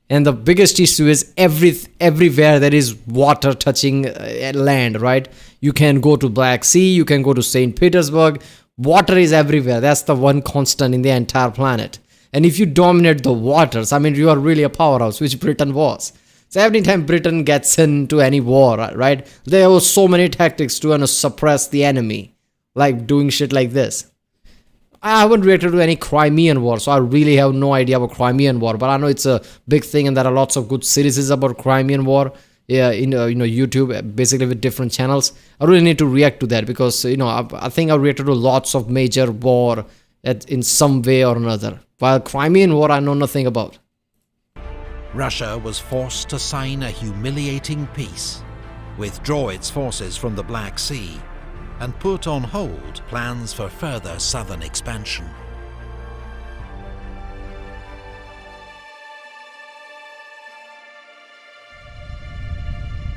And the biggest issue is everywhere there is water touching land, right? You can go to Black Sea, you can go to St. Petersburg. Water is everywhere. That's the one constant in the entire planet. And if you dominate the waters, I mean, you are really a powerhouse, which Britain was. So every time Britain gets into any war, right, there were so many tactics to suppress the enemy, like doing shit like this. I haven't reacted to any Crimean War, so I really have no idea about Crimean War. But I know it's a big thing, and there are lots of good series about Crimean War. Yeah, in YouTube, basically with different channels. I really need to react to that because I think I reacted to lots of major war in some way or another. While Crimean War, I know nothing about. Russia was forced to sign a humiliating peace, withdraw its forces from the Black Sea, and put on hold plans for further southern expansion.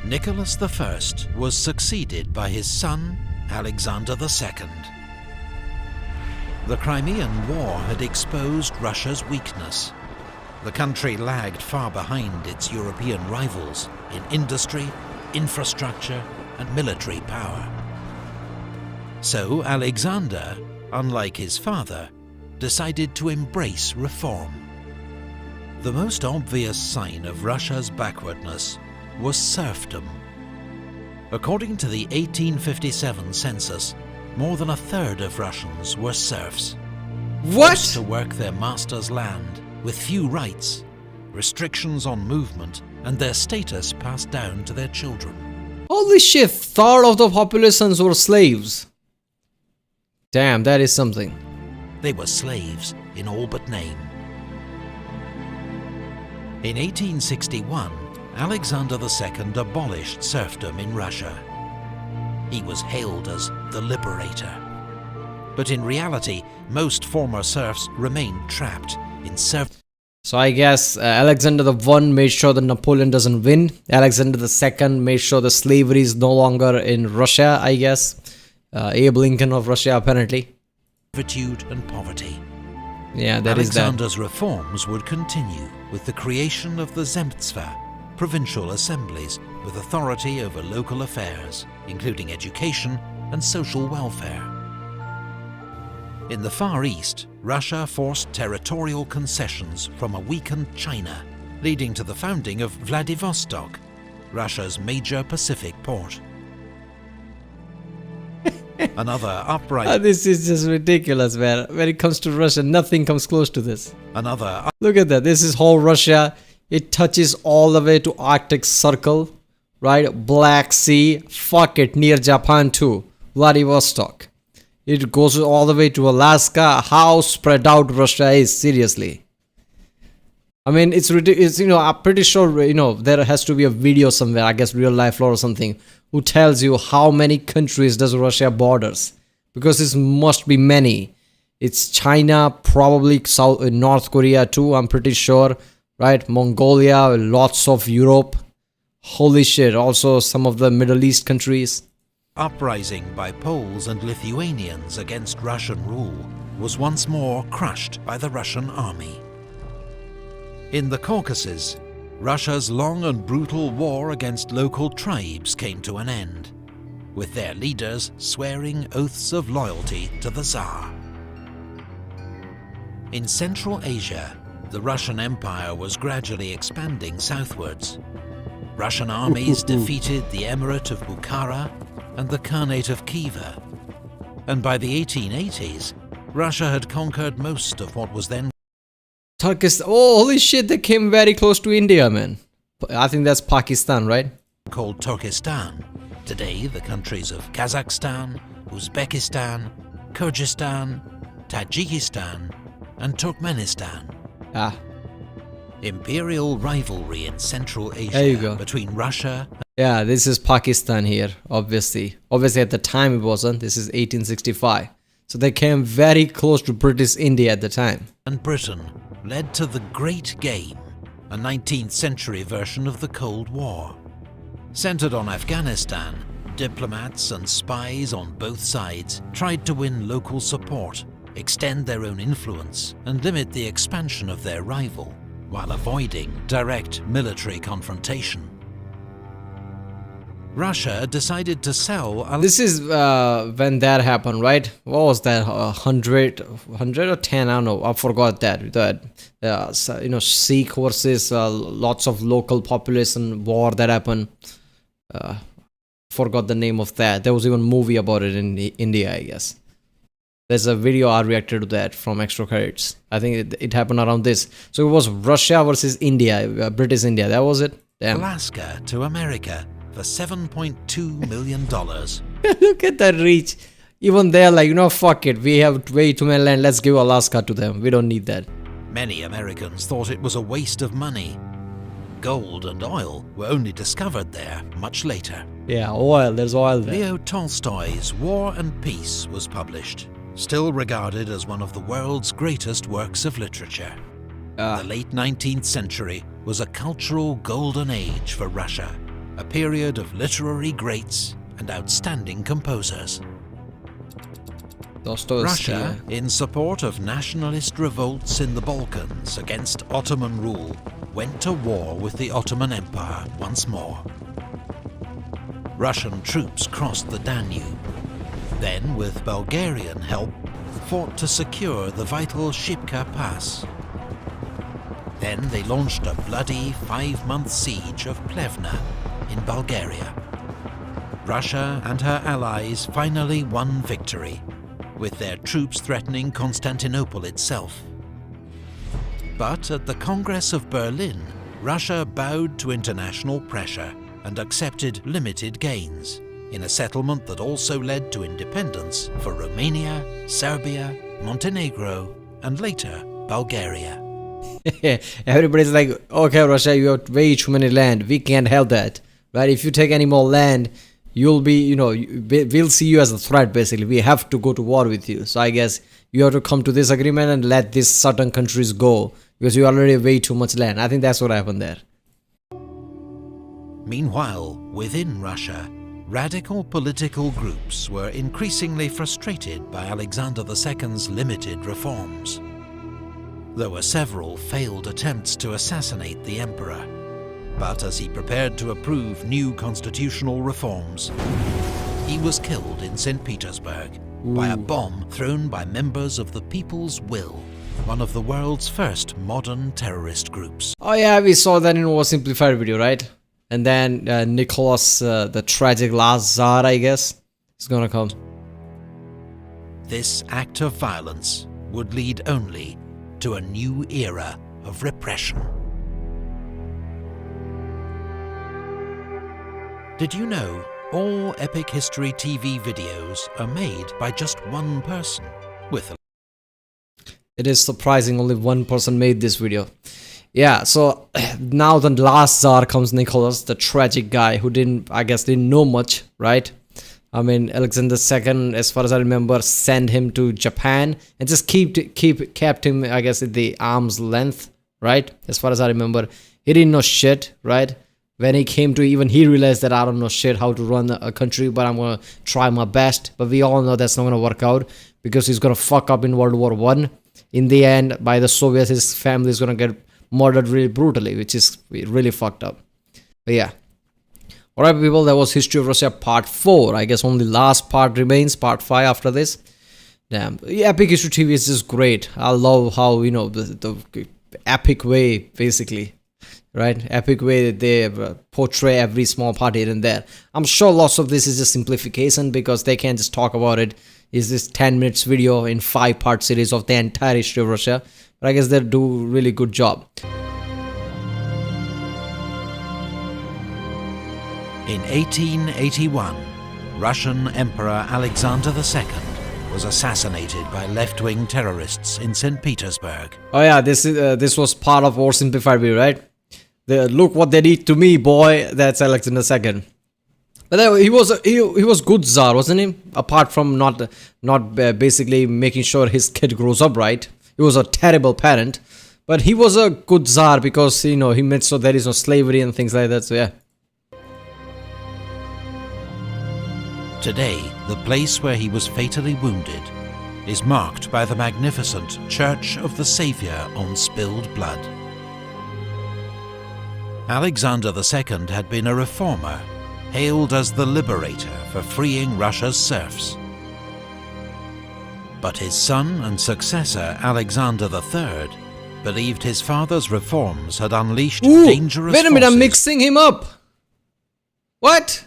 Nicholas I was succeeded by his son, Alexander II. The Crimean War had exposed Russia's weakness. The country lagged far behind its European rivals in industry, infrastructure, and military power. So Alexander, unlike his father, decided to embrace reform. The most obvious sign of Russia's backwardness was serfdom. According to the 1857 census, more than a third of Russians were serfs. What? Forced to work their master's land with few rights, restrictions on movement, and their status passed down to their children. Holy shit, third of the populations were slaves. Damn, that is something. They were slaves in all but name. In 1861, Alexander II abolished serfdom in Russia. He was hailed as the liberator. But in reality, most former serfs remained trapped in serfdom. So I guess Alexander I made sure that Napoleon doesn't win. Alexander II made sure the slavery is no longer in Russia, I guess. Abe Lincoln of Russia, apparently. Servitude and poverty. Yeah, that is that. Alexander's reforms would continue with the creation of the Zemstva, provincial assemblies with authority over local affairs, including education and social welfare. In the Far East, Russia forced territorial concessions from a weakened China, leading to the founding of Vladivostok, Russia's major Pacific port. Another uprising. This is just ridiculous, man. When it comes to Russia, nothing comes close to this. Another. Look at that. This is whole Russia. It touches all the way to Arctic Circle, right? Black Sea. Fuck it, near Japan too. Vladivostok. It goes all the way to Alaska. How spread out Russia is, seriously. I mean, it's ridiculous. I'm pretty sure, there has to be a video somewhere, I guess real life lore or something, who tells you how many countries does Russia borders. Because it must be many. It's China, probably North Korea too, I'm pretty sure. Right? Mongolia, lots of Europe. Holy shit. Also some of the Middle East countries. Uprising by Poles and Lithuanians against Russian rule was once more crushed by the Russian army. In the Caucasus, Russia's long and brutal war against local tribes came to an end, with their leaders swearing oaths of loyalty to the Tsar. In Central Asia, the Russian Empire was gradually expanding southwards. Russian armies defeated the Emirate of Bukhara and the Khanate of Khiva, and by the 1880s, Russia had conquered most of what was then Turkish. Oh, holy shit, they came very close to India, man. I think that's Pakistan, right? called Turkestan. Today, the countries of Kazakhstan, Uzbekistan, Kyrgyzstan, Tajikistan, and Turkmenistan. Ah, Imperial rivalry in Central There you Asia go. between Russia yeah, this is Pakistan here, obviously. Obviously, at the time it wasn't. This is 1865. So they came very close to British India at the time. and Britain led to the Great Game, a 19th century version of the Cold War. Centered on Afghanistan, diplomats and spies on both sides tried to win local support, extend their own influence, and limit the expansion of their rival, while avoiding direct military confrontation. Russia decided to sell This is when that happened, right? What was that? 100 or 10? I don't know. I forgot that. Sikh versus lots of local population war that happened. Forgot the name of that. There was even a movie about it in India, I guess. There's a video I reacted to that from Extra Credits. I think it happened around this. So it was Russia versus India, British India. That was it. Damn. Alaska to America for $7.2 million. Look at that reach. Even they're like, fuck it. We have way too many land. Let's give Alaska to them. We don't need that. Many Americans thought it was a waste of money. Gold and oil were only discovered there much later. Yeah, oil. There's oil there. Leo Tolstoy's War and Peace was published, still regarded as one of the world's greatest works of literature. The late 19th century was a cultural golden age for Russia, a period of literary greats and outstanding composers. Russia, in support of nationalist revolts in the Balkans against Ottoman rule, went to war with the Ottoman Empire once more. Russian troops crossed the Danube, then with Bulgarian help, fought to secure the vital Shipka Pass. Then they launched a bloody 5-month siege of Plevna in Bulgaria. Russia and her allies finally won victory, with their troops threatening Constantinople itself. But at the Congress of Berlin, Russia bowed to international pressure and accepted limited gains, in a settlement that also led to independence for Romania, Serbia, Montenegro, and later Bulgaria. Everybody's like, okay, Russia, you have way too many land. We can't help that. Right? If you take any more land, you'll be, we'll see you as a threat, basically. We have to go to war with you. So I guess you have to come to this agreement and let these certain countries go, because you already have way too much land. I think that's what happened there. Meanwhile, within Russia, radical political groups were increasingly frustrated by Alexander II's limited reforms. There were several failed attempts to assassinate the emperor, but as he prepared to approve new constitutional reforms, he was killed in St. Petersburg by a bomb thrown by members of the People's Will, one of the world's first modern terrorist groups. Oh yeah, we saw that in a simplified video, right? And then Nicholas, the tragic last Tsar, I guess, is gonna come. This act of violence would lead only to a new era of repression. Did you know all Epic History TV videos are made by just one person? It is surprising only one person made this video. Yeah, so now the last Tsar comes Nicholas, the tragic guy who didn't know much, right? I mean, Alexander II, as far as I remember, sent him to Japan and just kept him, I guess, at the arm's length, right? As far as I remember, he didn't know shit, right? When he came to, even he realized that I don't know shit how to run a country, but I'm gonna try my best. But we all know that's not gonna work out, because he's gonna fuck up in World War I. In the end, by the Soviets, his family is gonna get murdered really brutally, which is really fucked up. But yeah. Alright people, that was History of Russia part 4. I guess only last part remains, part 5 after this. Damn. Yeah, Epic History TV is just great. I love how, the epic way, basically. Right? Epic way that they portray every small part here and there. I'm sure lots of this is just simplification, because they can't just talk about it. Is this 10 minutes video in 5-part series of the entire history of Russia. But I guess they do a really good job. In 1881, Russian Emperor Alexander II was assassinated by left-wing terrorists in St. Petersburg. Oh yeah, this was part of our simplified video, right? Look what they did to me, boy. That's Alexander II. But he was good Tsar, wasn't he? Apart from not basically making sure his kid grows up right. He was a terrible parent, but he was a good Tsar, because he made so there is no slavery and things like that. So yeah. Today, the place where he was fatally wounded is marked by the magnificent Church of the Saviour on Spilled Blood. Alexander II had been a reformer, hailed as the liberator for freeing Russia's serfs. But his son and successor Alexander III believed his father's reforms had unleashed dangerous wait a minute, I'm forces. mixing him up. What?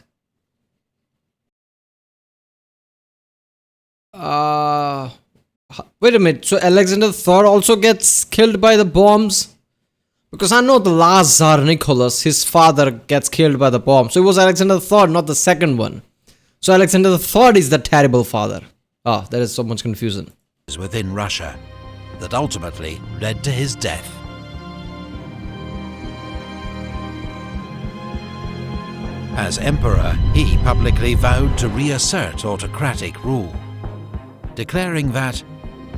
Wait a minute. So Alexander III also gets killed by the bombs? Because I know the last Tsar Nicholas, his father gets killed by the bomb. So it was Alexander III, not the second one. So Alexander III is the terrible father. Ah, there is so much confusion. Within Russia that ultimately led to his death. As emperor, he publicly vowed to reassert autocratic rule, declaring that,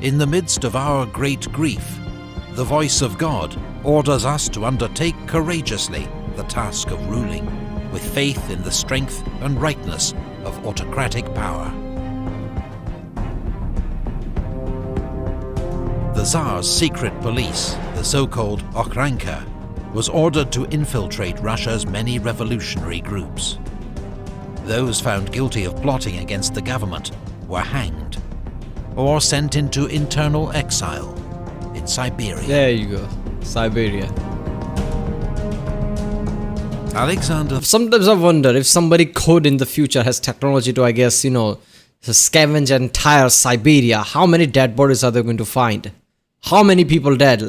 in the midst of our great grief, the voice of God orders us to undertake courageously the task of ruling, with faith in the strength and rightness of autocratic power. The Tsar's secret police, the so-called Okranka, was ordered to infiltrate Russia's many revolutionary groups. Those found guilty of plotting against the government were hanged or sent into internal exile in Siberia. There you go. Siberia. Alexander Sometimes I wonder if somebody could in the future has technology to, I guess, scavenge entire Siberia. How many dead bodies are they going to find? How many people dead?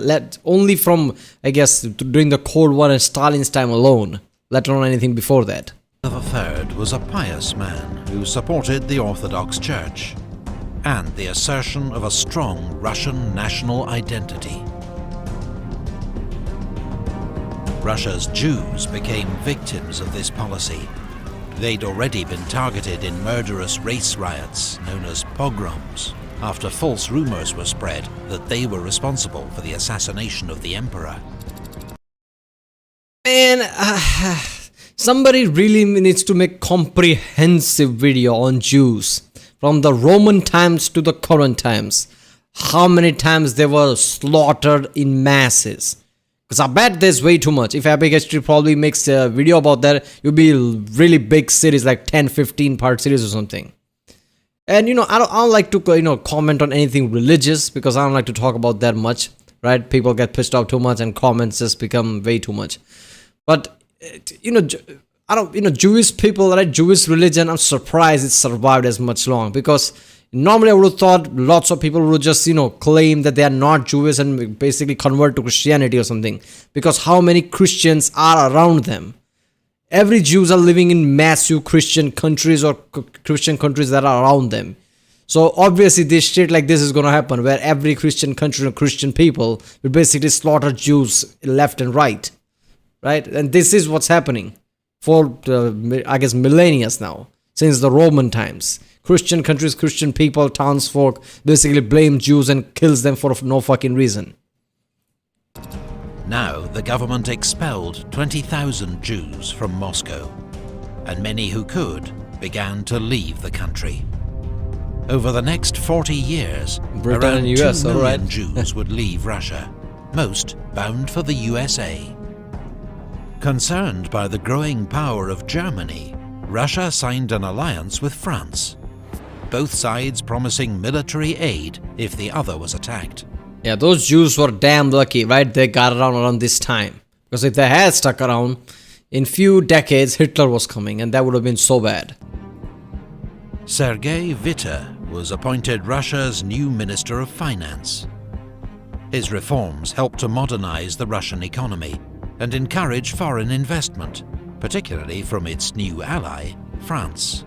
Only from, I guess, during the Cold War and Stalin's time alone, let alone anything before that. III was a pious man who supported the Orthodox Church and the assertion of a strong Russian national identity. Russia's Jews became victims of this policy. They'd already been targeted in murderous race riots known as pogroms, after false rumors were spread that they were responsible for the assassination of the emperor. Man, somebody really needs to make comprehensive video on Jews from the Roman times to the current times. How many times they were slaughtered in masses? Because I bet there's way too much. If Epic History probably makes a video about that, it'll be really big series, like 10-15 part series or something. And I don't like to comment on anything religious, because I don't like to talk about that much, right? People get pissed off too much and comments just become way too much. But Jewish people, right? Jewish religion, I'm surprised it survived as much long, because normally I would have thought lots of people would just claim that they are not Jewish and basically convert to Christianity or something, because how many Christians are around them? Every Jews are living in massive Christian countries or Christian countries that are around them. So obviously this shit like this is going to happen, where every Christian country or Christian people will basically slaughter Jews left and right. Right? And this is what's happening for, I guess, millennia now, since the Roman times. Christian countries, Christian people, townsfolk basically blame Jews and kills them for no fucking reason. Now the government expelled 20,000 Jews from Moscow, and many who could began to leave the country. Over the next 40 years, Britain around and 2 US, million alright. Jews would leave Russia, most bound for the USA. Concerned by the growing power of Germany, Russia signed an alliance with France, both sides promising military aid if the other was attacked. Yeah, those Jews were damn lucky, right? They got around this time. Because if they had stuck around, in few decades Hitler was coming, and that would have been so bad. Sergei Witte was appointed Russia's new Minister of Finance. His reforms helped to modernize the Russian economy and encourage foreign investment, particularly from its new ally, France.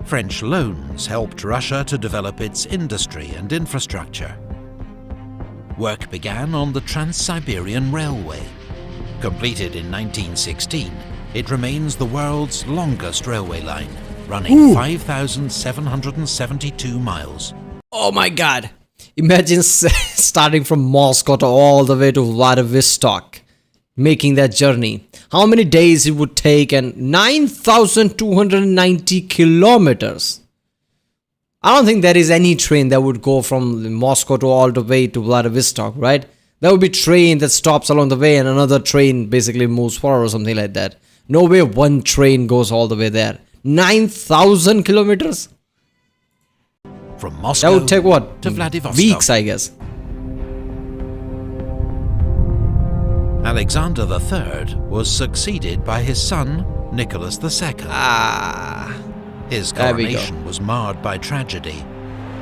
French loans helped Russia to develop its industry and infrastructure. Work began on the Trans-Siberian Railway. Completed in 1916, it remains the world's longest railway line, running 5,772 miles. Oh my god. Imagine starting from Moscow to all the way to Vladivostok, making that journey. How many days it would take, and 9,290 kilometers. I don't think there is any train that would go from Moscow to all the way to Vladivostok, right? There would be train that stops along the way and another train basically moves forward or something like that. No way one train goes all the way there. 9,000 kilometers? From That Moscow would take what? to Vladivostok. Weeks, I guess. Alexander III was succeeded by his son, Nicholas II. His There we go. coronation was marred by tragedy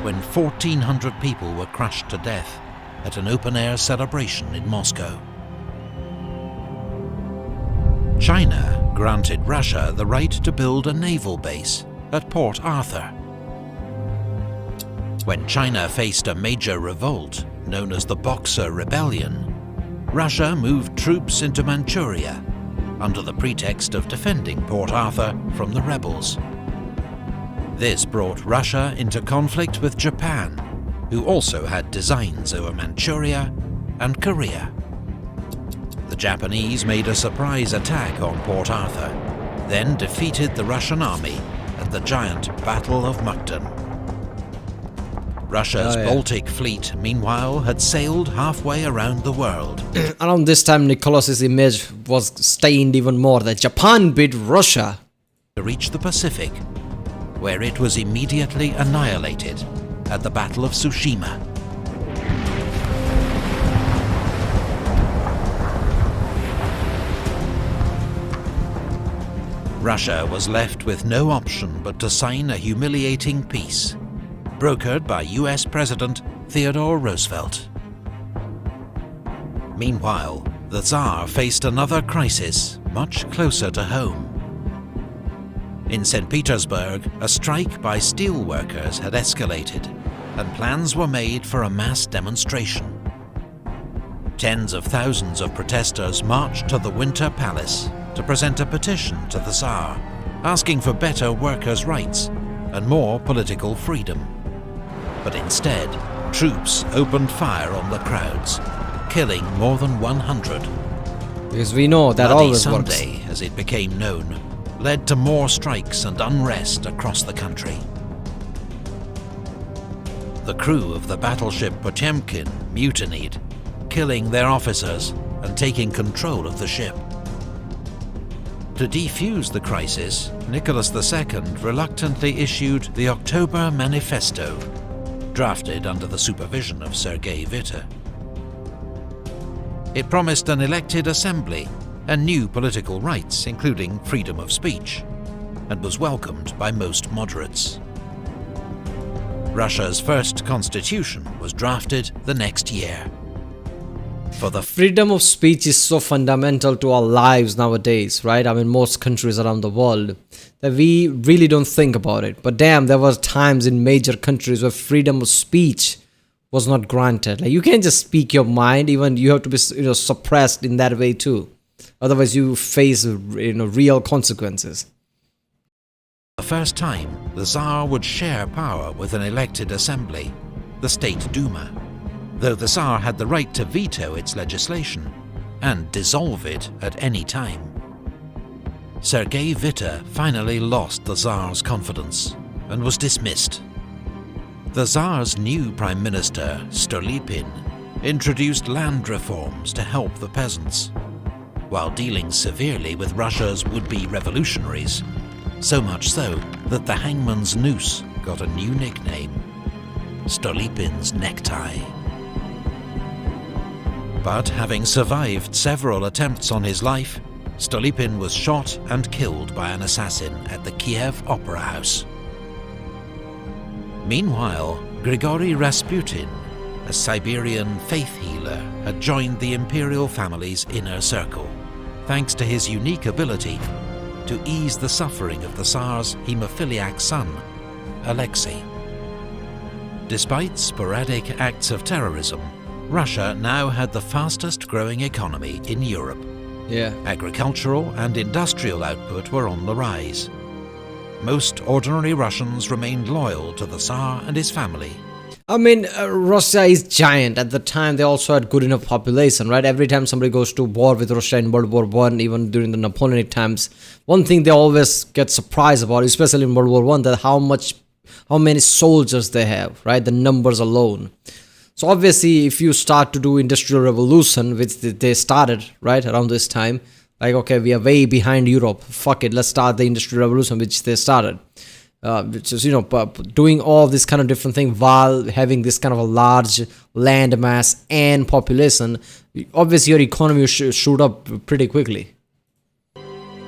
when 1,400 people were crushed to death at an open-air celebration in Moscow. China granted Russia the right to build a naval base at Port Arthur. When China faced a major revolt known as the Boxer Rebellion, Russia moved troops into Manchuria under the pretext of defending Port Arthur from the rebels. This brought Russia into conflict with Japan, who also had designs over Manchuria and Korea. The Japanese made a surprise attack on Port Arthur, then defeated the Russian army at the giant Battle of Mukden. Russia's Baltic Fleet, meanwhile, had sailed halfway around the world. Around this time, Nicholas's image was stained even more that Japan beat Russia. To reach the Pacific, where it was immediately annihilated at the Battle of Tsushima. Russia was left with no option but to sign a humiliating peace, brokered by US President Theodore Roosevelt. Meanwhile, the Tsar faced another crisis much closer to home. In St. Petersburg, a strike by steel workers had escalated, and plans were made for a mass demonstration. Tens of thousands of protesters marched to the Winter Palace to present a petition to the Tsar, asking for better workers' rights and more political freedom. But instead, troops opened fire on the crowds, killing more than 100. Because we know that Bloody always Sunday, works. as it became known, led to more strikes and unrest across the country. The crew of the battleship Potemkin mutinied, killing their officers and taking control of the ship. To defuse the crisis, Nicholas II reluctantly issued the October Manifesto, drafted under the supervision of Sergei Witte. It promised an elected assembly and new political rights, including freedom of speech, and was welcomed by most moderates. Russia's first constitution was drafted the next year. For the Freedom of speech is so fundamental to our lives nowadays, right? I mean, most countries around the world, that we really don't think about it. But damn, there was times in major countries where freedom of speech was not granted. Like, you can't just speak your mind, even you have to be, suppressed in that way too. Otherwise, you face, real consequences. the first time, the Tsar would share power with an elected assembly, the State Duma, though the Tsar had the right to veto its legislation and dissolve it at any time. Sergei Witte finally lost the Tsar's confidence and was dismissed. The Tsar's new Prime Minister, Stolypin, introduced land reforms to help the peasants, while dealing severely with Russia's would-be revolutionaries, so much so that the hangman's noose got a new nickname, Stolypin's necktie. But having survived several attempts on his life, Stolypin was shot and killed by an assassin at the Kiev Opera House. Meanwhile, Grigory Rasputin, a Siberian faith healer, had joined the imperial family's inner circle, thanks to his unique ability to ease the suffering of the Tsar's hemophiliac son, Alexei. Despite sporadic acts of terrorism, Russia now had the fastest growing economy in Europe. Yeah. Agricultural and industrial output were on the rise. Most ordinary Russians remained loyal to the Tsar and his family. I mean, Russia is giant. At the time, they also had good enough population, right? Every time somebody goes to war with Russia in World War I, even during the Napoleonic times, one thing they always get surprised about, especially in World War I, that how many soldiers they have, right? The numbers alone. So obviously, if you start to do industrial revolution, which they started, right, around this time, Like, okay, we are way behind Europe. Fuck it, let's start the Industrial Revolution, which they started. Which is, doing all this kind of different thing while having this kind of a large land mass and population. Obviously, your economy will shoot up pretty quickly.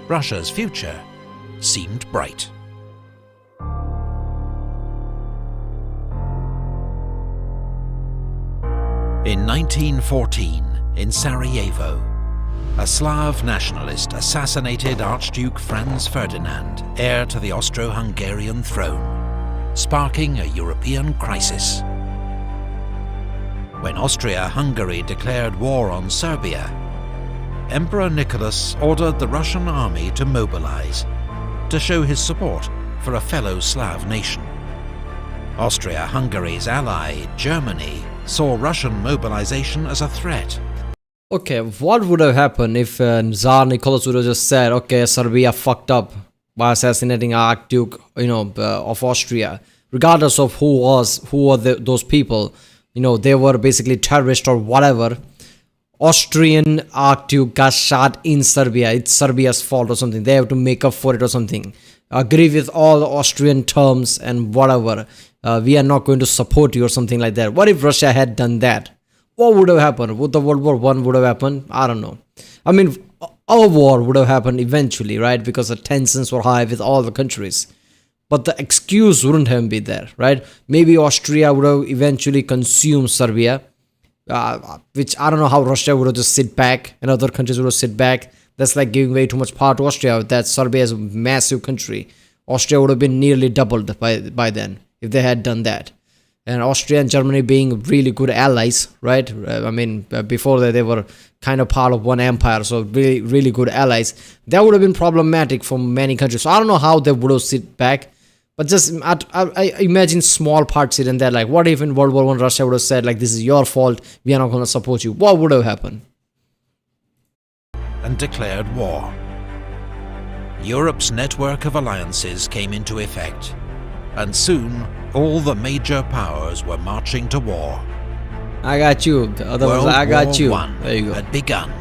Russia's future seemed bright. In 1914, in Sarajevo, a Slav nationalist assassinated Archduke Franz Ferdinand, heir to the Austro-Hungarian throne, sparking a European crisis. When Austria-Hungary declared war on Serbia, Emperor Nicholas ordered the Russian army to mobilize, to show his support for a fellow Slav nation. Austria-Hungary's ally, Germany, saw Russian mobilization as a threat. Okay, what would have happened if Tsar Nicholas would have just said, okay, Serbia fucked up by assassinating Archduke, of Austria, regardless of who were those people, they were basically terrorists or whatever. Austrian Archduke got shot in Serbia. It's Serbia's fault or something. They have to make up for it or something. Agree with all the Austrian terms and whatever. We are not going to support you or something like that. What if Russia had done that? What would have happened? Would the World War I would have happened? I don't know. I mean, our war would have happened eventually, right? Because the tensions were high with all the countries. But the excuse wouldn't have been there, right? Maybe Austria would have eventually consumed Serbia, which I don't know how Russia would have just sit back and other countries would have sit back. That's like giving way too much power to Austria. That Serbia is a massive country. Austria would have been nearly doubled by then if they had done that. And Austria and Germany being really good allies, right? Before that they were kind of part of one empire, so really, really good allies. That would have been problematic for many countries. So I don't know how they would have sit back, but just I imagine small parts here and there. Like, what if in World War I Russia would have said, like, this is your fault, we are not going to support you? What would have happened? And declared war. Europe's network of alliances came into effect, and soon all the major powers were marching to war. I got you. The other ones, I got you. There you go. Had begun.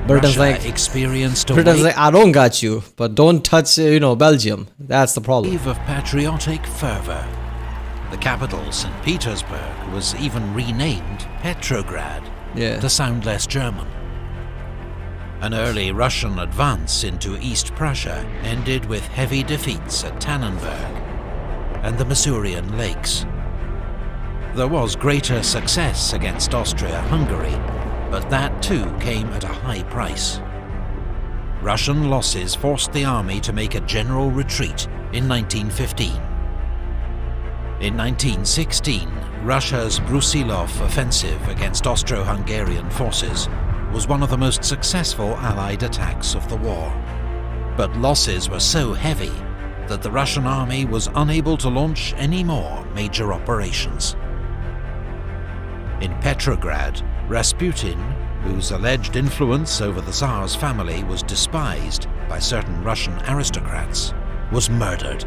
Britain's Russia experienced a Britain's wave like, I don't got you, but don't touch, Belgium. That's the problem. of patriotic fervor. The capital, St. Petersburg, was even renamed Petrograd to sound less German. An early Russian advance into East Prussia ended with heavy defeats at Tannenberg and the Masurian Lakes. There was greater success against Austria-Hungary, but that too came at a high price. Russian losses forced the army to make a general retreat in 1915. In 1916, Russia's Brusilov offensive against Austro-Hungarian forces was one of the most successful Allied attacks of the war. But losses were so heavy that the Russian army was unable to launch any more major operations. In Petrograd, Rasputin, whose alleged influence over the Tsar's family was despised by certain Russian aristocrats, was murdered,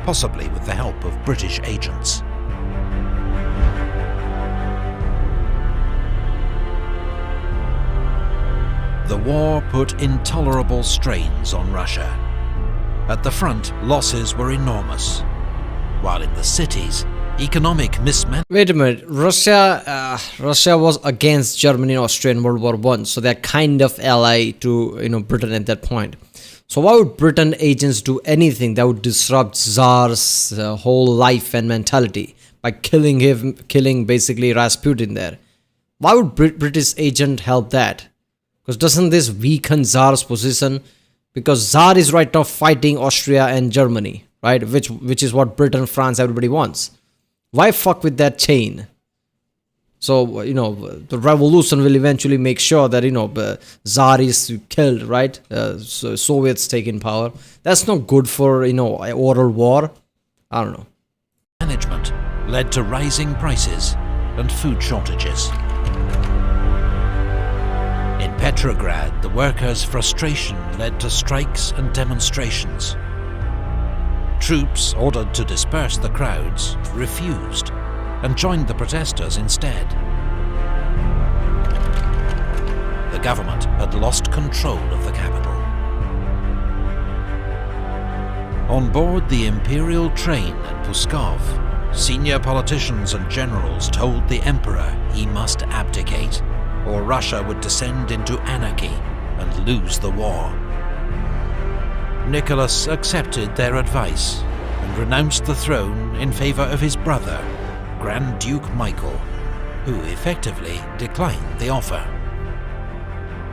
possibly with the help of British agents. The war put intolerable strains on Russia. At the front, losses were enormous, while in the cities, economic mismanagement. Wait a minute, Russia was against Germany and Austria in World War I, so they're kind of ally to Britain at that point. So why would Britain agents do anything that would disrupt Tsar's whole life and mentality by killing basically Rasputin there? Why would British agent help that? Because doesn't this weaken Tsar's position? Because Tsar is right now fighting Austria and Germany, right? Which is what Britain, France, everybody wants. Why fuck with that chain? So, the revolution will eventually make sure that, Tsar is killed, right? So Soviets take in power. That's not good for, oral war. I don't know. Management led to rising prices and food shortages. In Petrograd, the workers' frustration led to strikes and demonstrations. Troops ordered to disperse the crowds refused and joined the protesters instead. The government had lost control of the capital. On board the imperial train at Pskov, senior politicians and generals told the emperor he must abdicate, or Russia would descend into anarchy and lose the war. Nicholas accepted their advice and renounced the throne in favour of his brother, Grand Duke Michael, who effectively declined the offer.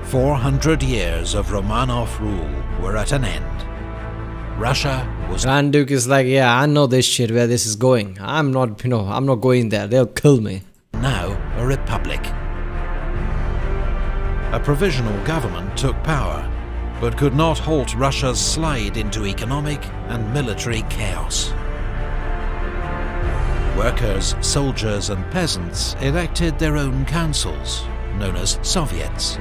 400 years of Romanov rule were at an end. Russia was Grand Duke is like, yeah, I know this shit, where this is going. I'm not going there. They'll kill me. now a republic. A provisional government took power, but could not halt Russia's slide into economic and military chaos. Workers, soldiers and peasants elected their own councils, known as Soviets.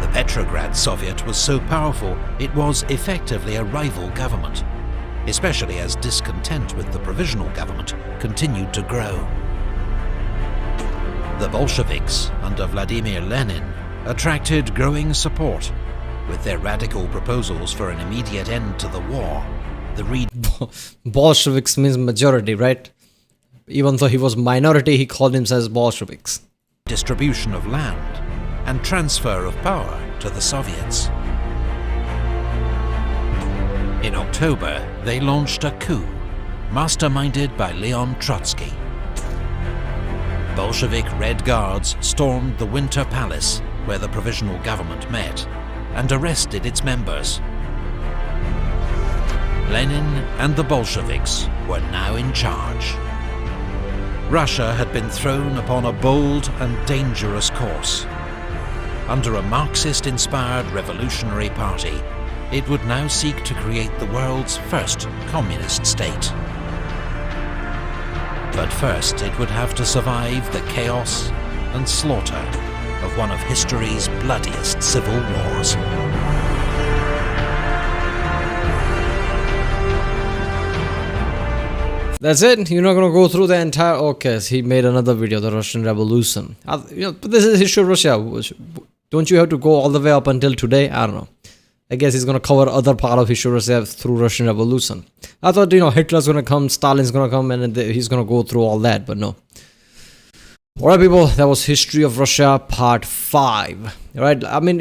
The Petrograd Soviet was so powerful it was effectively a rival government, especially as discontent with the provisional government continued to grow. The Bolsheviks, under Vladimir Lenin, attracted growing support, with their radical proposals for an immediate end to the war. The Bolsheviks means majority, right? Even though he was minority, he called himself Bolsheviks. Distribution of land and transfer of power to the Soviets. In October, they launched a coup, masterminded by Leon Trotsky. Bolshevik Red Guards stormed the Winter Palace, where the provisional government met, and arrested its members. Lenin and the Bolsheviks were now in charge. Russia had been thrown upon a bold and dangerous course. Under a Marxist-inspired revolutionary party, it would now seek to create the world's first communist state. But first it would have to survive the chaos and slaughter of one of history's bloodiest civil wars. That's it. You're not gonna go through the entire. Okay, so he made another video, the Russian Revolution. But this is history of Russia. Don't you have to go all the way up until today? I don't know. I guess he's gonna cover other part of history of Russia through Russian Revolution. I thought Hitler's gonna come, Stalin's gonna come, and he's gonna go through all that, but no. Alright, people, that was History of Russia Part 5. Right? I mean,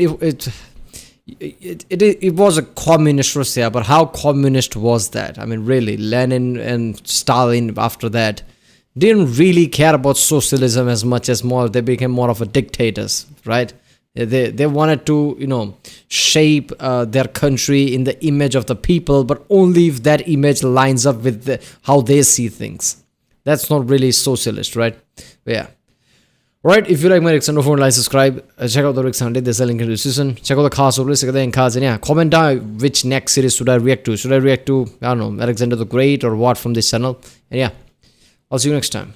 it was a communist Russia, but how communist was that? I mean, really, Lenin and Stalin after that didn't really care about socialism as much as they became more of a dictators, right? They wanted to, shape their country in the image of the people, but only if that image lines up with how they see things. That's not really socialist, right? But yeah. Alright, if you like my reaction, don't forget to like, subscribe, check out the reaction, there's a link in the description, check out the cast over and cards, and yeah, comment down which next series should I react to. Should I react to, I don't know, Alexander the Great or what from this channel? And yeah, I'll see you next time.